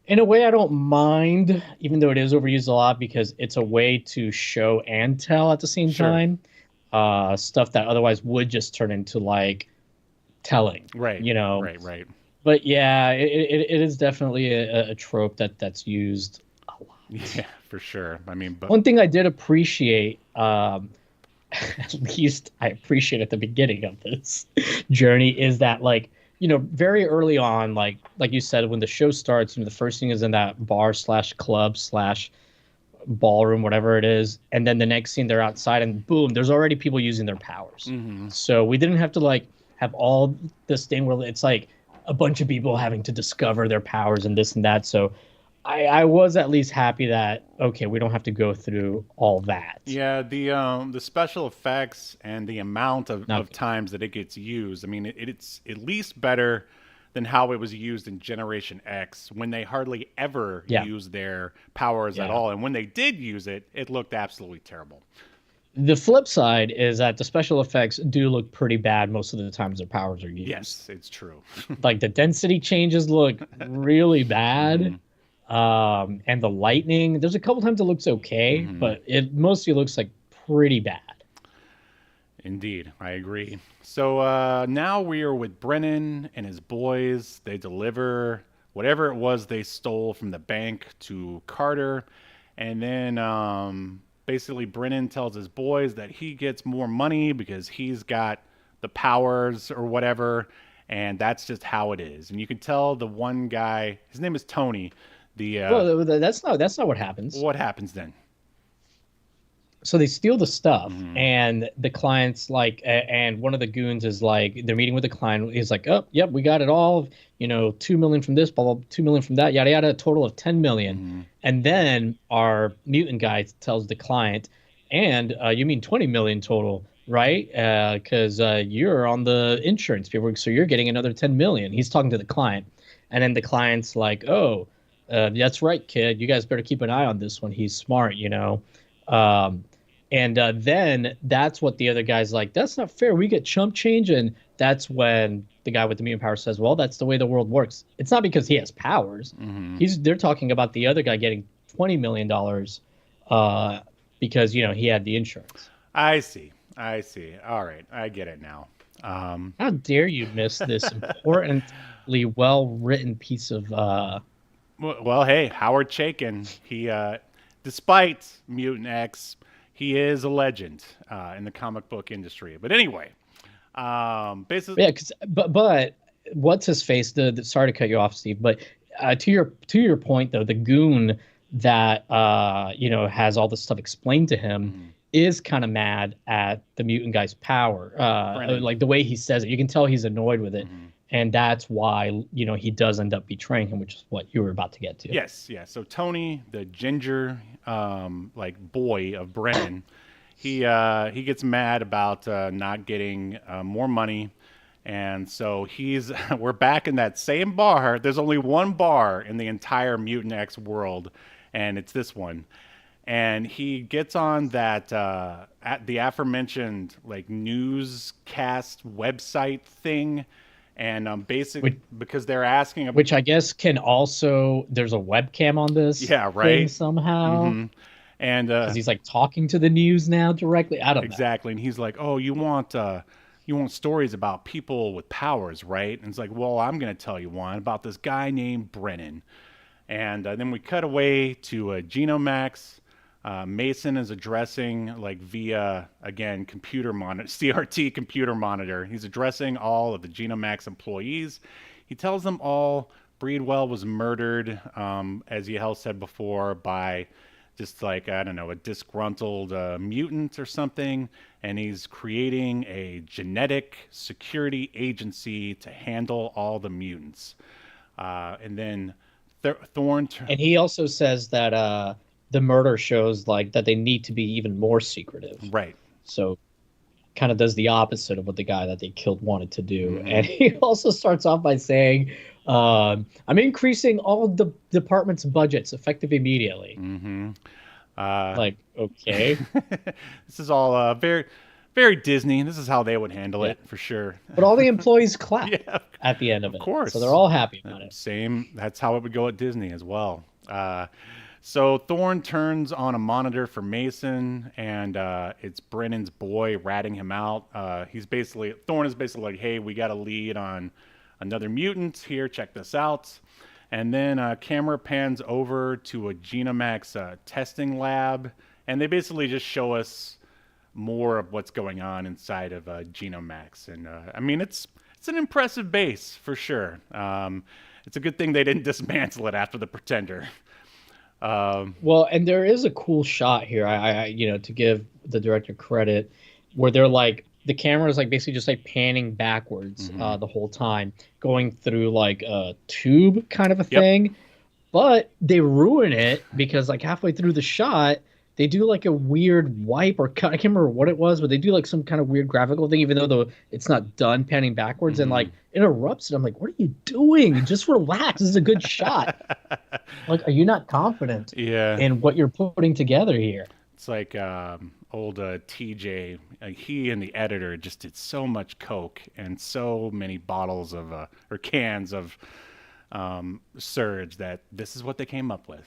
in a way, I don't mind, even though it is overused a lot, because it's a way to show and tell at the same Sure. time. Stuff that otherwise would just turn into like telling, Right, you know. right. But yeah, it is definitely a trope that's used a lot. Yeah, for sure. I mean, but One thing I did appreciate, at least I appreciate at the beginning of this journey, is that like, you know, very early on, like you said, when the show starts, you know, the first thing is in that bar slash club slash ballroom, whatever it is, and then the next scene they're outside, and boom, there's already people using their powers. So we didn't have to like have all this thing where it's like a bunch of people having to discover their powers and this and that. So I was at least happy that, okay, we don't have to go through all that. yeah, the special effects and the amount of Okay. times that it gets used. I mean, it's at least better than how it was used in Generation X, when they hardly ever Yeah. used their powers at Yeah. all, and when they did use it, it looked absolutely terrible. The flip side is that the special effects do look pretty bad most of the times their powers are used. Yes, it's true. Like the density changes look really bad. And the lightning, there's a couple times it looks okay, but it mostly looks like pretty bad. Indeed, I agree. So now we are with Brennan and his boys. They deliver whatever it was they stole from the bank to Carter. And then basically Brennan tells his boys that he gets more money because he's got the powers or whatever. And that's just how it is. And you can tell the one guy, his name is Tony. Well, that's not what happens. What happens then? So they steal the stuff, and the client's like, and one of the goons is like, they're meeting with the client. He's like, oh, yep, we got it all. You know, 2 million from this, blah, blah, 2 million from that, yada, yada, a total of 10 million. And then our mutant guy tells the client, and you mean 20 million total, right? Because you're on the insurance paperwork, so you're getting another 10 million. He's talking to the client. And then the client's like, oh, that's right, kid. You guys better keep an eye on this one. He's smart, you know. And then that's what the other guy's like, that's not fair. We get chump change. And that's when the guy with the mutant power says, well, that's the way the world works. It's not because he has powers. They're talking about the other guy getting $20 million because, you know, he had the insurance. I see. All right, I get it now. How dare you miss this importantly well-written piece of... Well, hey, Howard Chaykin, he, despite Mutant-X, he is a legend in the comic book industry. But anyway, basically, yeah, but what's his face? Sorry to cut you off, Steve, but to your point though, the goon that you know, has all this stuff explained to him is kind of mad at the mutant guy's power, like the way he says it. You can tell he's annoyed with it. And that's why, you know, he does end up betraying him, which is what you were about to get to. Yes, yeah. So Tony, the ginger, like boy of Brennan, he gets mad about not getting more money, and so we're back in that same bar. There's only one bar in the entire Mutant-X world, and it's this one. And he gets on that at the aforementioned like newscast website thing. And basically, because they're asking about... Which I guess can also... There's a webcam on this thing somehow. And because he's like talking to the news now directly. I don't know. Exactly. And he's like, oh, you want stories about people with powers, right? And it's like, well, I'm going to tell you one about this guy named Brennan. And then we cut away to Genomax. Mason is addressing, like, via, again, computer monitor, CRT computer monitor. He's addressing all of the Genomax employees. He tells them all Breedwell was murdered, as Yahel said before, by just like, I don't know, a disgruntled mutant or something, and he's creating a genetic security agency to handle all the mutants. And then Thorn. And he also says that the murder shows like that they need to be even more secretive. Right. So kind of does the opposite of what the guy that they killed wanted to do. And he also starts off by saying, I'm increasing all the department's budgets effective immediately. Like, okay. This is all very, very Disney. This is how they would handle it for sure. But all the employees clap at the end of it. Of course. So they're all happy about it. Same. That's how it would go at Disney as well. So Thorn turns on a monitor for Mason, and it's Brennan's boy ratting him out. Thorn is basically like, hey, we got a lead on another mutant here. Check this out. And then camera pans over to a Genomax testing lab, and they basically just show us more of what's going on inside of Genomax. And I mean, it's an impressive base for sure. It's a good thing they didn't dismantle it after the Pretender. Well, and there is a cool shot here. I to give the director credit, where they're like the camera is like basically just like panning backwards the whole time, going through like a tube kind of a thing. But they ruin it because like halfway through the shot, they do like a weird wipe or cut. I can't remember what it was, but they do like some kind of weird graphical thing, even though it's not done panning backwards and like it interrupts it. I'm like, what are you doing? Just relax. This is a good shot. Like, are you not confident in what you're putting together here? It's like old TJ. He and the editor just did so much coke and so many bottles of or cans of Surge that this is what they came up with.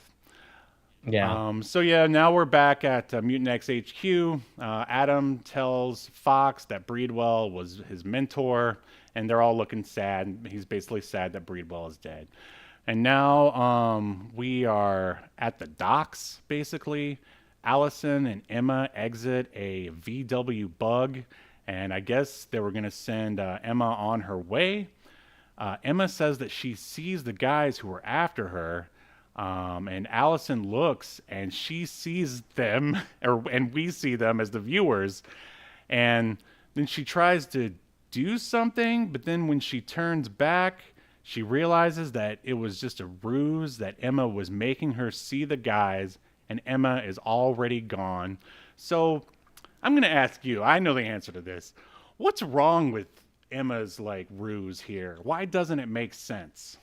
Yeah. So now we're back at Mutant-X HQ. Adam tells Fox that Breedwell was his mentor, and they're all looking sad. He's basically sad that Breedwell is dead. And now we are at the docks, basically. Allison and Emma exit a VW bug, and I guess they were going to send Emma on her way. Emma says that she sees the guys who were after her, and Allison looks and she sees them, and we see them as the viewers, and then she tries to do something, but then when she turns back, she realizes that it was just a ruse, that Emma was making her see the guys, and Emma is already gone. So I'm going to ask you, I know the answer to this. What's wrong with Emma's like ruse here? Why doesn't it make sense?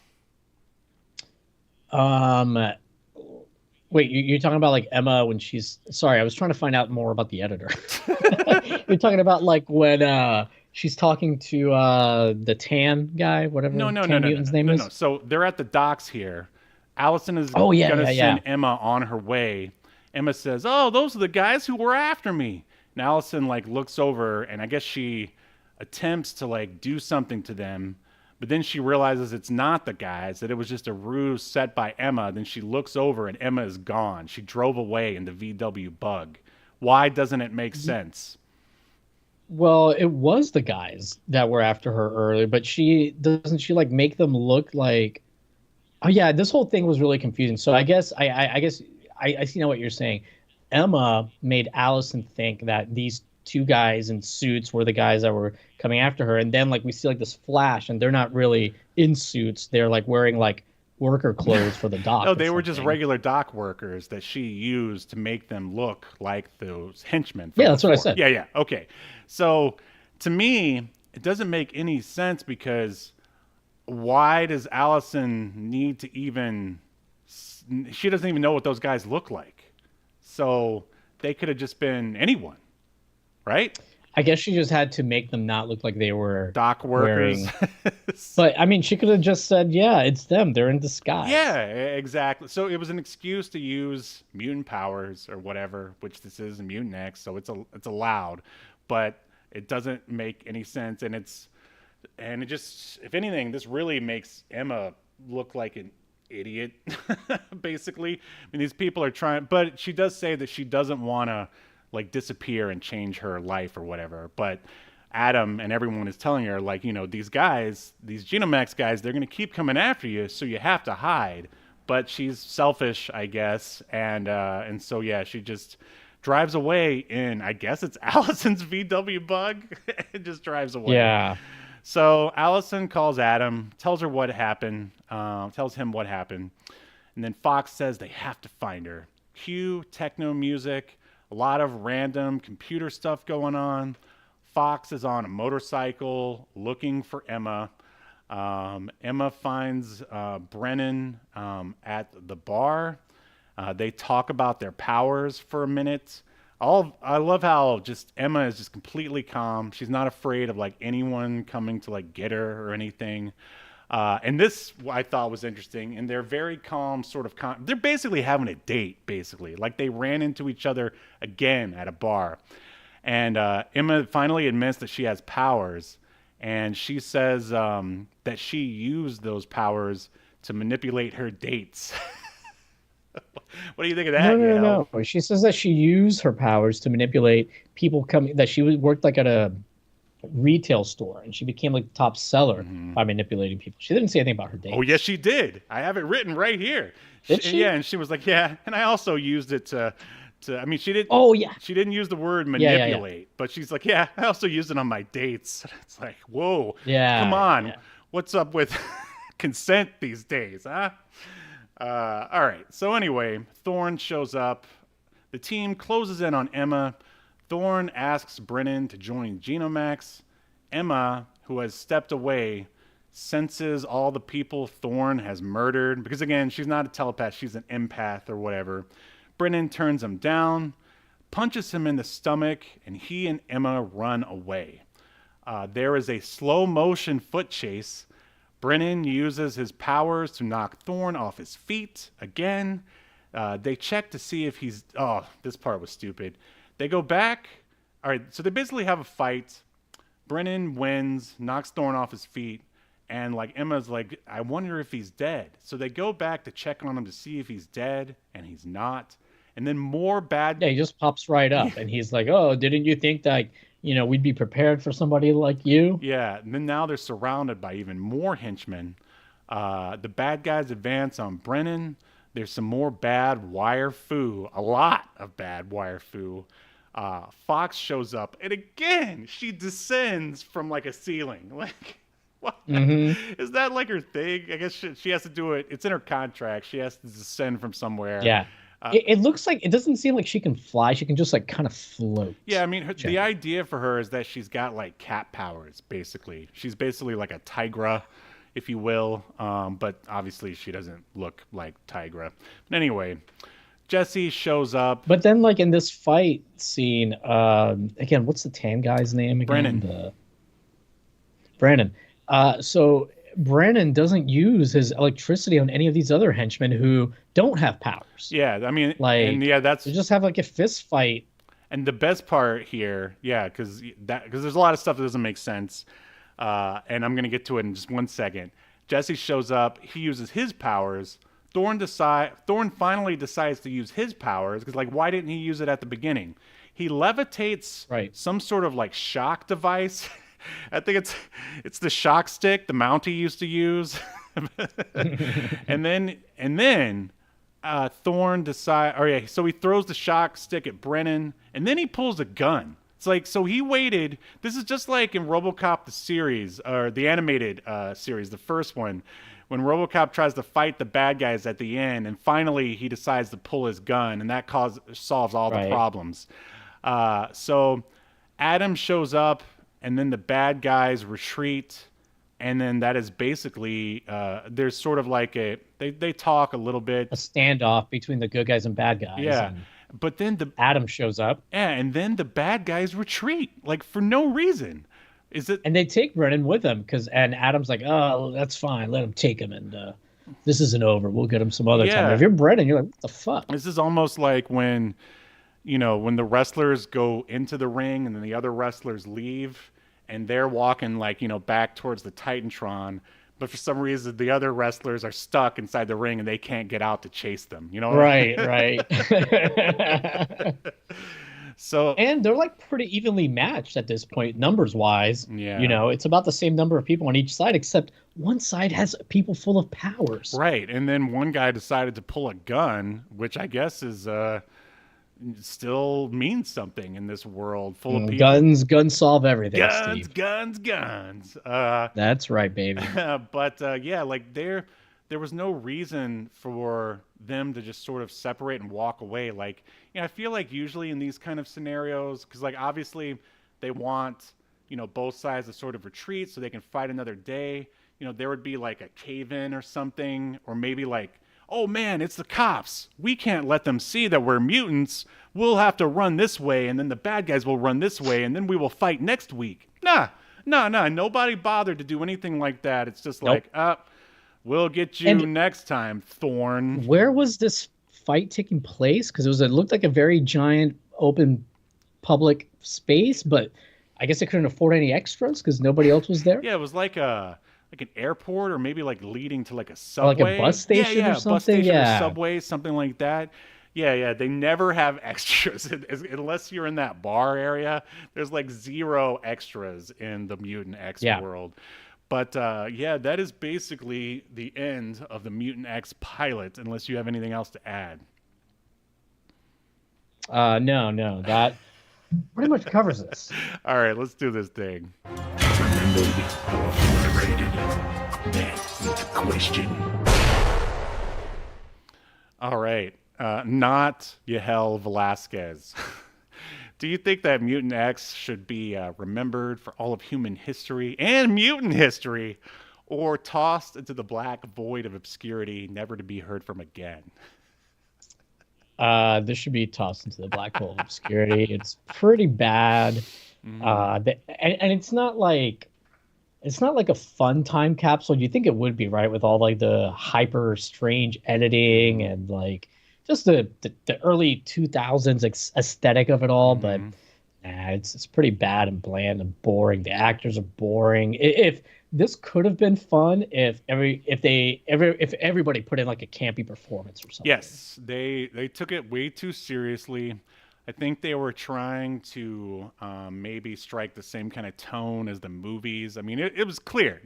Wait, you're talking about like Emma when she's... Sorry, I was trying to find out more about the editor. You're talking about like when she's talking to the Tan guy, whatever Mutant's name is? No. So they're at the docks here. Allison is going to send Emma on her way. Emma says, oh, those are the guys who were after me. And Allison like looks over, and I guess she attempts to like do something to them, but then she realizes it's not the guys, that it was just a ruse set by Emma. Then she looks over and Emma is gone. She drove away in the VW bug. Why doesn't it make sense? Well, it was the guys that were after her earlier, but she like make them look like... Oh yeah, this whole thing was really confusing. So I guess I see now what you're saying. Emma made Allison think that these two guys in suits were the guys that were coming after her, and then like we see like this flash, and they're not really in suits. They're like wearing like worker clothes for the dock. No, they were just regular dock workers that she used to make them look like those henchmen. Yeah, that's what I said. Yeah. Okay. So to me, it doesn't make any sense, because why does Allison need to even... She doesn't even know what those guys look like. So they could have just been anyone, right? I guess she just had to make them not look like they were dock workers. But I mean, she could have just said, yeah, it's them. They're in disguise. Yeah, exactly. So it was an excuse to use mutant powers or whatever, which this is Mutant-X, so it's allowed. But it doesn't make any sense, and it just, if anything, this really makes Emma look like an idiot, basically. I mean, these people are trying, but she does say that she doesn't want to like disappear and change her life or whatever. But Adam and everyone is telling her, like, these guys, these Genomax guys, they're going to keep coming after you, so you have to hide. but she's selfish, I guess, and so yeah, she just drives away in, I guess it's Allison's VW bug. It just drives away. Yeah. So Allison calls Adam, tells him what happened, and then Fox says they have to find her. Cue techno music, a lot of random computer stuff going on. Fox is on a motorcycle looking for Emma. Emma finds Brennan at the bar. They talk about their powers for a minute. I love how just Emma is just completely calm. She's not afraid of like anyone coming to like get her or anything. And this I thought was interesting. And they're very calm, sort of calm. They're basically having a date, basically. Like they ran into each other again at a bar. And Emma finally admits that she has powers. And she says that she used those powers to manipulate her dates. What do you think of that? No. She says that she used her powers to manipulate people coming. That she worked like at a retail store, and she became like the top seller by manipulating people. She didn't say anything about her dates. Oh yes, she did. I have it written right here. Did she? Yeah, and she was like, yeah, and I also used it to. I mean, she didn't. Oh yeah. She didn't use the word manipulate, but she's like, yeah, I also used it on my dates. It's like, whoa, yeah, come on, yeah. What's up with consent these days, huh? All right. So anyway, Thorne shows up. The team closes in on Emma. Thorne asks Brennan to join Genomax. Emma, who has stepped away, senses all the people Thorne has murdered. Because again, she's not a telepath. She's an empath or whatever. Brennan turns him down, punches him in the stomach, and he and Emma run away. There is a slow motion foot chase. Brennan uses his powers to knock Thorne off his feet again. They check to see if he's... Oh, this part was stupid. They go back. All right, so they basically have a fight. Brennan wins, knocks Thorne off his feet. And like Emma's like, I wonder if he's dead. So they go back to check on him to see if he's dead, and he's not. And then more bad... Yeah, he just pops right up. And he's like, oh, didn't you think that... we'd be prepared for somebody like you. Yeah, and then now they're surrounded by even more henchmen. The bad guys advance on Brennan. There's some more bad wire foo. A lot of bad wire foo. Fox shows up, and again, she descends from like a ceiling. Like, what? Is that like her thing? I guess she has to do it. It's in her contract. She has to descend from somewhere. Yeah. It looks like it doesn't seem like she can fly. She can just like kind of float. Yeah, I mean, the idea for her is that she's got like cat powers, basically. She's basically like a Tigra, if you will. But obviously she doesn't look like Tigra. But anyway, Jesse shows up. But then like in this fight scene, again, what's the tan guy's name again? Brennan. So Brennan doesn't use his electricity on any of these other henchmen who don't have powers. Yeah, I mean, like, and yeah, that's... They just have like a fist fight. And the best part here, yeah, because there's a lot of stuff that doesn't make sense, and I'm going to get to it in just 1 second. Jesse shows up. He uses his powers. Thorne finally decides to use his powers, because, like, why didn't he use it at the beginning? He levitates some sort of, like, shock device. I think it's the shock stick the Mountie used to use. and then Thorne decides, so he throws the shock stick at Brennan, and then he pulls a gun. It's like, so he waited. This is just like in RoboCop the series, or the animated series, the first one, when RoboCop tries to fight the bad guys at the end, and finally he decides to pull his gun, and that solves all the problems. So Adam shows up, and then the bad guys retreat, and then that is basically there's sort of like they talk a little bit, a standoff between the good guys and bad guys. Yeah, but then Adam shows up. Yeah, and then the bad guys retreat, like for no reason. And they take Brennan with them and Adam's like, oh, that's fine, let him take him, and this isn't over. We'll get him some other time. If you're Brennan, you're like, what the fuck? This is almost like when the wrestlers go into the ring and then the other wrestlers leave, and they're walking like, back towards the Titantron, but for some reason the other wrestlers are stuck inside the ring and they can't get out to chase them. Right. So And they're like pretty evenly matched at this point, numbers wise. yeah. You know, it's about the same number of people on each side, except one side has people full of powers. Right. And then one guy decided to pull a gun, which I guess is still means something in this world full of people. Guns solve everything, Guns, Steve. guns, guns. That's right, baby. But yeah, like there was no reason for them to just sort of separate and walk away. Like, I feel like usually in these kind of scenarios, because like obviously they want both sides to sort of retreat so they can fight another day. There would be like a cave in or something, or maybe like, oh man, it's the cops. We can't let them see that we're mutants. We'll have to run this way, and then the bad guys will run this way, and then we will fight next week. Nah. Nobody bothered to do anything like that. It's just Nope. like, we'll get you next time, Thorn. Where was this fight taking place? Because it looked like a very giant open public space, but I guess they couldn't afford any extras because nobody else was there. Yeah, it was like an airport, or maybe like leading to like a Or subway. like a bus station yeah, or bus something. station Yeah. or subway, something like that. Yeah. They never have extras unless you're in that bar area. There's like zero extras in the Mutant-X world. But yeah, that is basically the end of the Mutant-X pilot, unless you have anything else to add. No, that pretty much covers this. All right, let's do this thing. Remember how obliterated that with a question. All right, not Yahel Velasquez. Do you think that Mutant-X should be remembered for all of human history and mutant history, or tossed into the black void of obscurity, never to be heard from again? This should be tossed into the black hole of obscurity. It's pretty bad. And it's not like a fun time capsule. You think it would be, right, with all like the hyper strange editing and like just the early 2000s aesthetic of it all, but it's pretty bad and bland and boring. The actors are boring. If this could have been fun if everybody put in like a campy performance or something. Yes, they took it way too seriously. I think they were trying to maybe strike the same kind of tone as the movies. I mean, it was clear,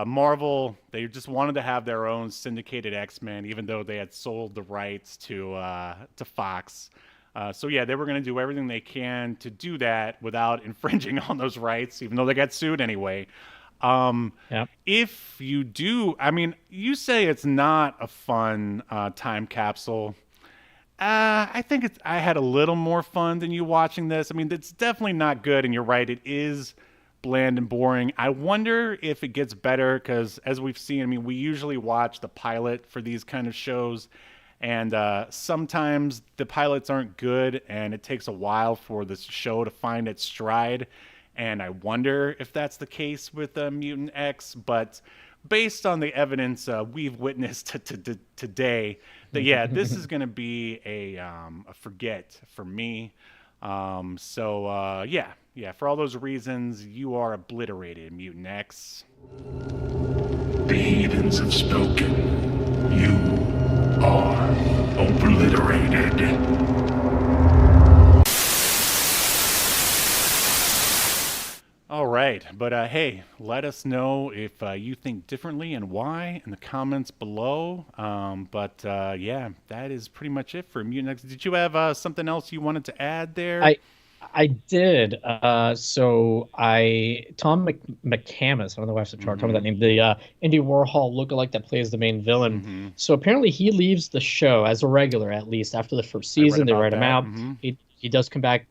Marvel, they just wanted to have their own syndicated X-Men, even though they had sold the rights to Fox. So yeah, they were going to do everything they can to do that without infringing on those rights, even though they got sued anyway. If you do, I mean, you say it's not a fun time capsule. I think I had a little more fun than you watching this. I mean, it's definitely not good, and you're right, it is bland and boring. I wonder if it gets better, because as we've seen, I mean, we usually watch the pilot for these kind of shows, and sometimes the pilots aren't good, and it takes a while for the show to find its stride. And I wonder if that's the case with Mutant-X, but based on the evidence we've witnessed today, that yeah, this is going to be a forget for me. Yeah, for all those reasons, you are obliterated, Mutant-X. The heathens have spoken. You are obliterated. All right, but hey, let us know if you think differently and why in the comments below. Yeah, that is pretty much it for Mutant-X. Did you have something else you wanted to add there? I did. Tom McCamus, I don't know why I have to try to tell me that name, the Andy Warhol lookalike that plays the main villain. So apparently he leaves the show as a regular, at least after the first season. They write him out. He does come back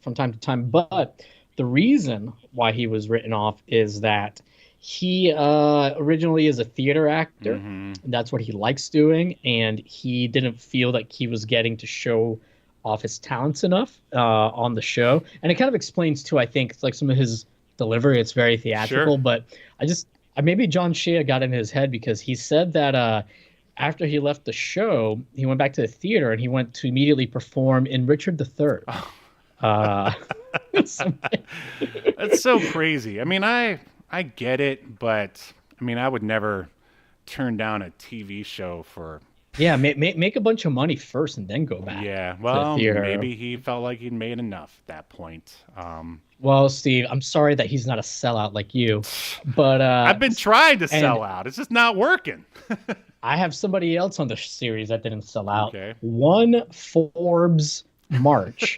from time to time, but the reason why he was written off is that he originally is a theater actor. And that's what he likes doing, and he didn't feel like he was getting to show off his talents enough on the show. And it kind of explains too, I think, like some of his delivery. It's very theatrical, but maybe John Shea got in his head, because he said that after he left the show, he went back to the theater and he went to immediately perform in Richard III. That's so crazy. I mean, I get it, but I mean, I would never turn down a TV show for Yeah, make a bunch of money first and then go back Yeah, to the well, theater. maybe he felt like he'd made enough at that point. Well, Steve, I'm sorry that he's not a sellout like you, but I've been trying to and sell out. It's just not working. I have somebody else on the series that didn't sell out. Okay. One Forbes March.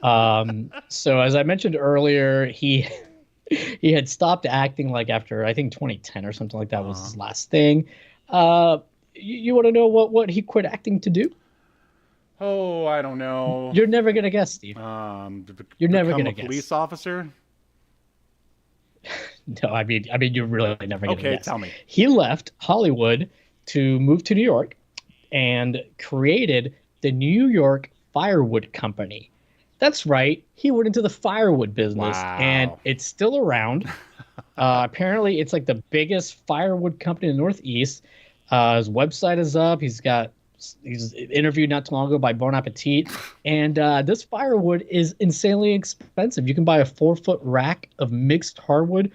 So as I mentioned earlier, he had stopped acting like after I think 2010 or something like that was his last thing. You want to know what he quit acting to do? Oh, I don't know. You're never gonna guess, Steve. You're never Become gonna a guess. police officer? No, I mean you're really never gonna Okay, guess. tell me. He left Hollywood to move to New York and created the New York Firewood Company. That's right. He went into the firewood business, and Wow. it's still around. Apparently, it's like the biggest firewood company in the Northeast. His website is up. He's interviewed not too long ago by Bon Appetit, and this firewood is insanely expensive. You can buy a 4-foot rack of mixed hardwood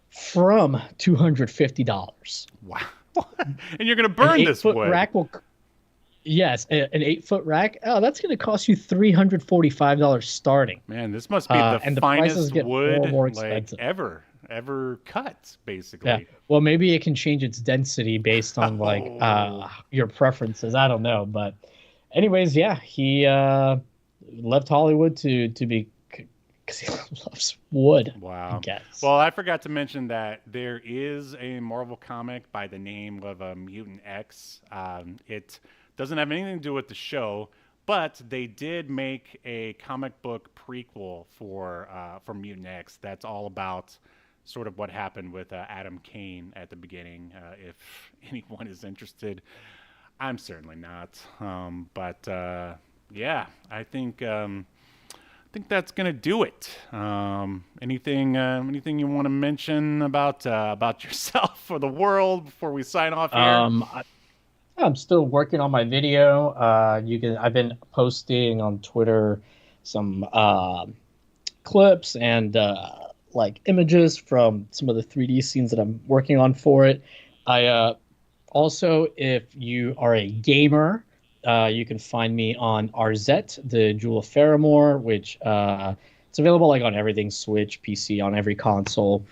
from $250. Wow. And you're going to burn this wood. Rack will. Yes, an 8-foot rack. Oh, that's going to cost you $345 starting. Man, this must be And the the prices finest get more and wood more like expensive. ever cut, basically. Yeah. Well, maybe it can change its density based on like your preferences. I don't know, but anyways, yeah, he left Hollywood to be because he loves wood. Wow. I guess. Well, I forgot to mention that there is a Marvel comic by the name of Mutant-X. It doesn't have anything to do with the show, but they did make a comic book prequel for Mutant-X that's all about sort of what happened with Adam Kane at the beginning. If anyone is interested, I'm certainly not. But yeah, I think that's gonna do it. Anything you want to mention about yourself or the world before we sign off here? I'm still working on my video. I've been posting on Twitter some clips and like images from some of the 3D scenes that I'm working on for it. I also, if you are a gamer, you can find me on RZ, the Jewel of Faramore, which it's available like on everything, Switch, PC, on every console.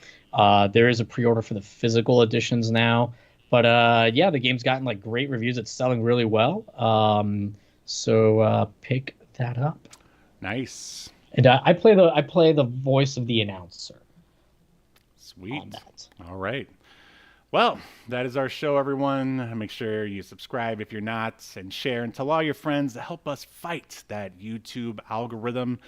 There is a pre-order for the physical editions now. But yeah, the game's gotten like great reviews. It's selling really well. So pick that up. Nice. And I play the voice of the announcer. Sweet. On that. All right. Well, that is our show, everyone. Make sure you subscribe if you're not, and share and tell all your friends to help us fight that YouTube algorithm.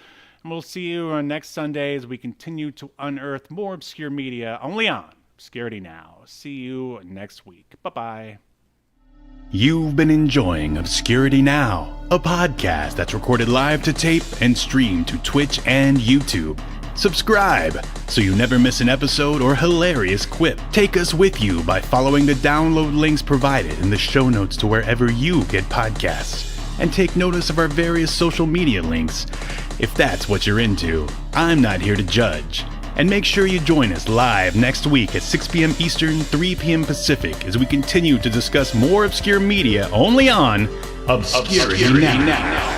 And we'll see you next Sunday as we continue to unearth more obscure media only on Obscurity Now. See you next week. Bye-bye. You've been enjoying Obscurity Now, a podcast that's recorded live to tape and streamed to Twitch and YouTube. Subscribe so you never miss an episode or hilarious quip. Take us with you by following the download links provided in the show notes to wherever you get podcasts. And take notice of our various social media links. If that's what you're into, I'm not here to judge. And make sure you join us live next week at 6 p.m. Eastern, 3 p.m. Pacific as we continue to discuss more obscure media only on Obscurity Now.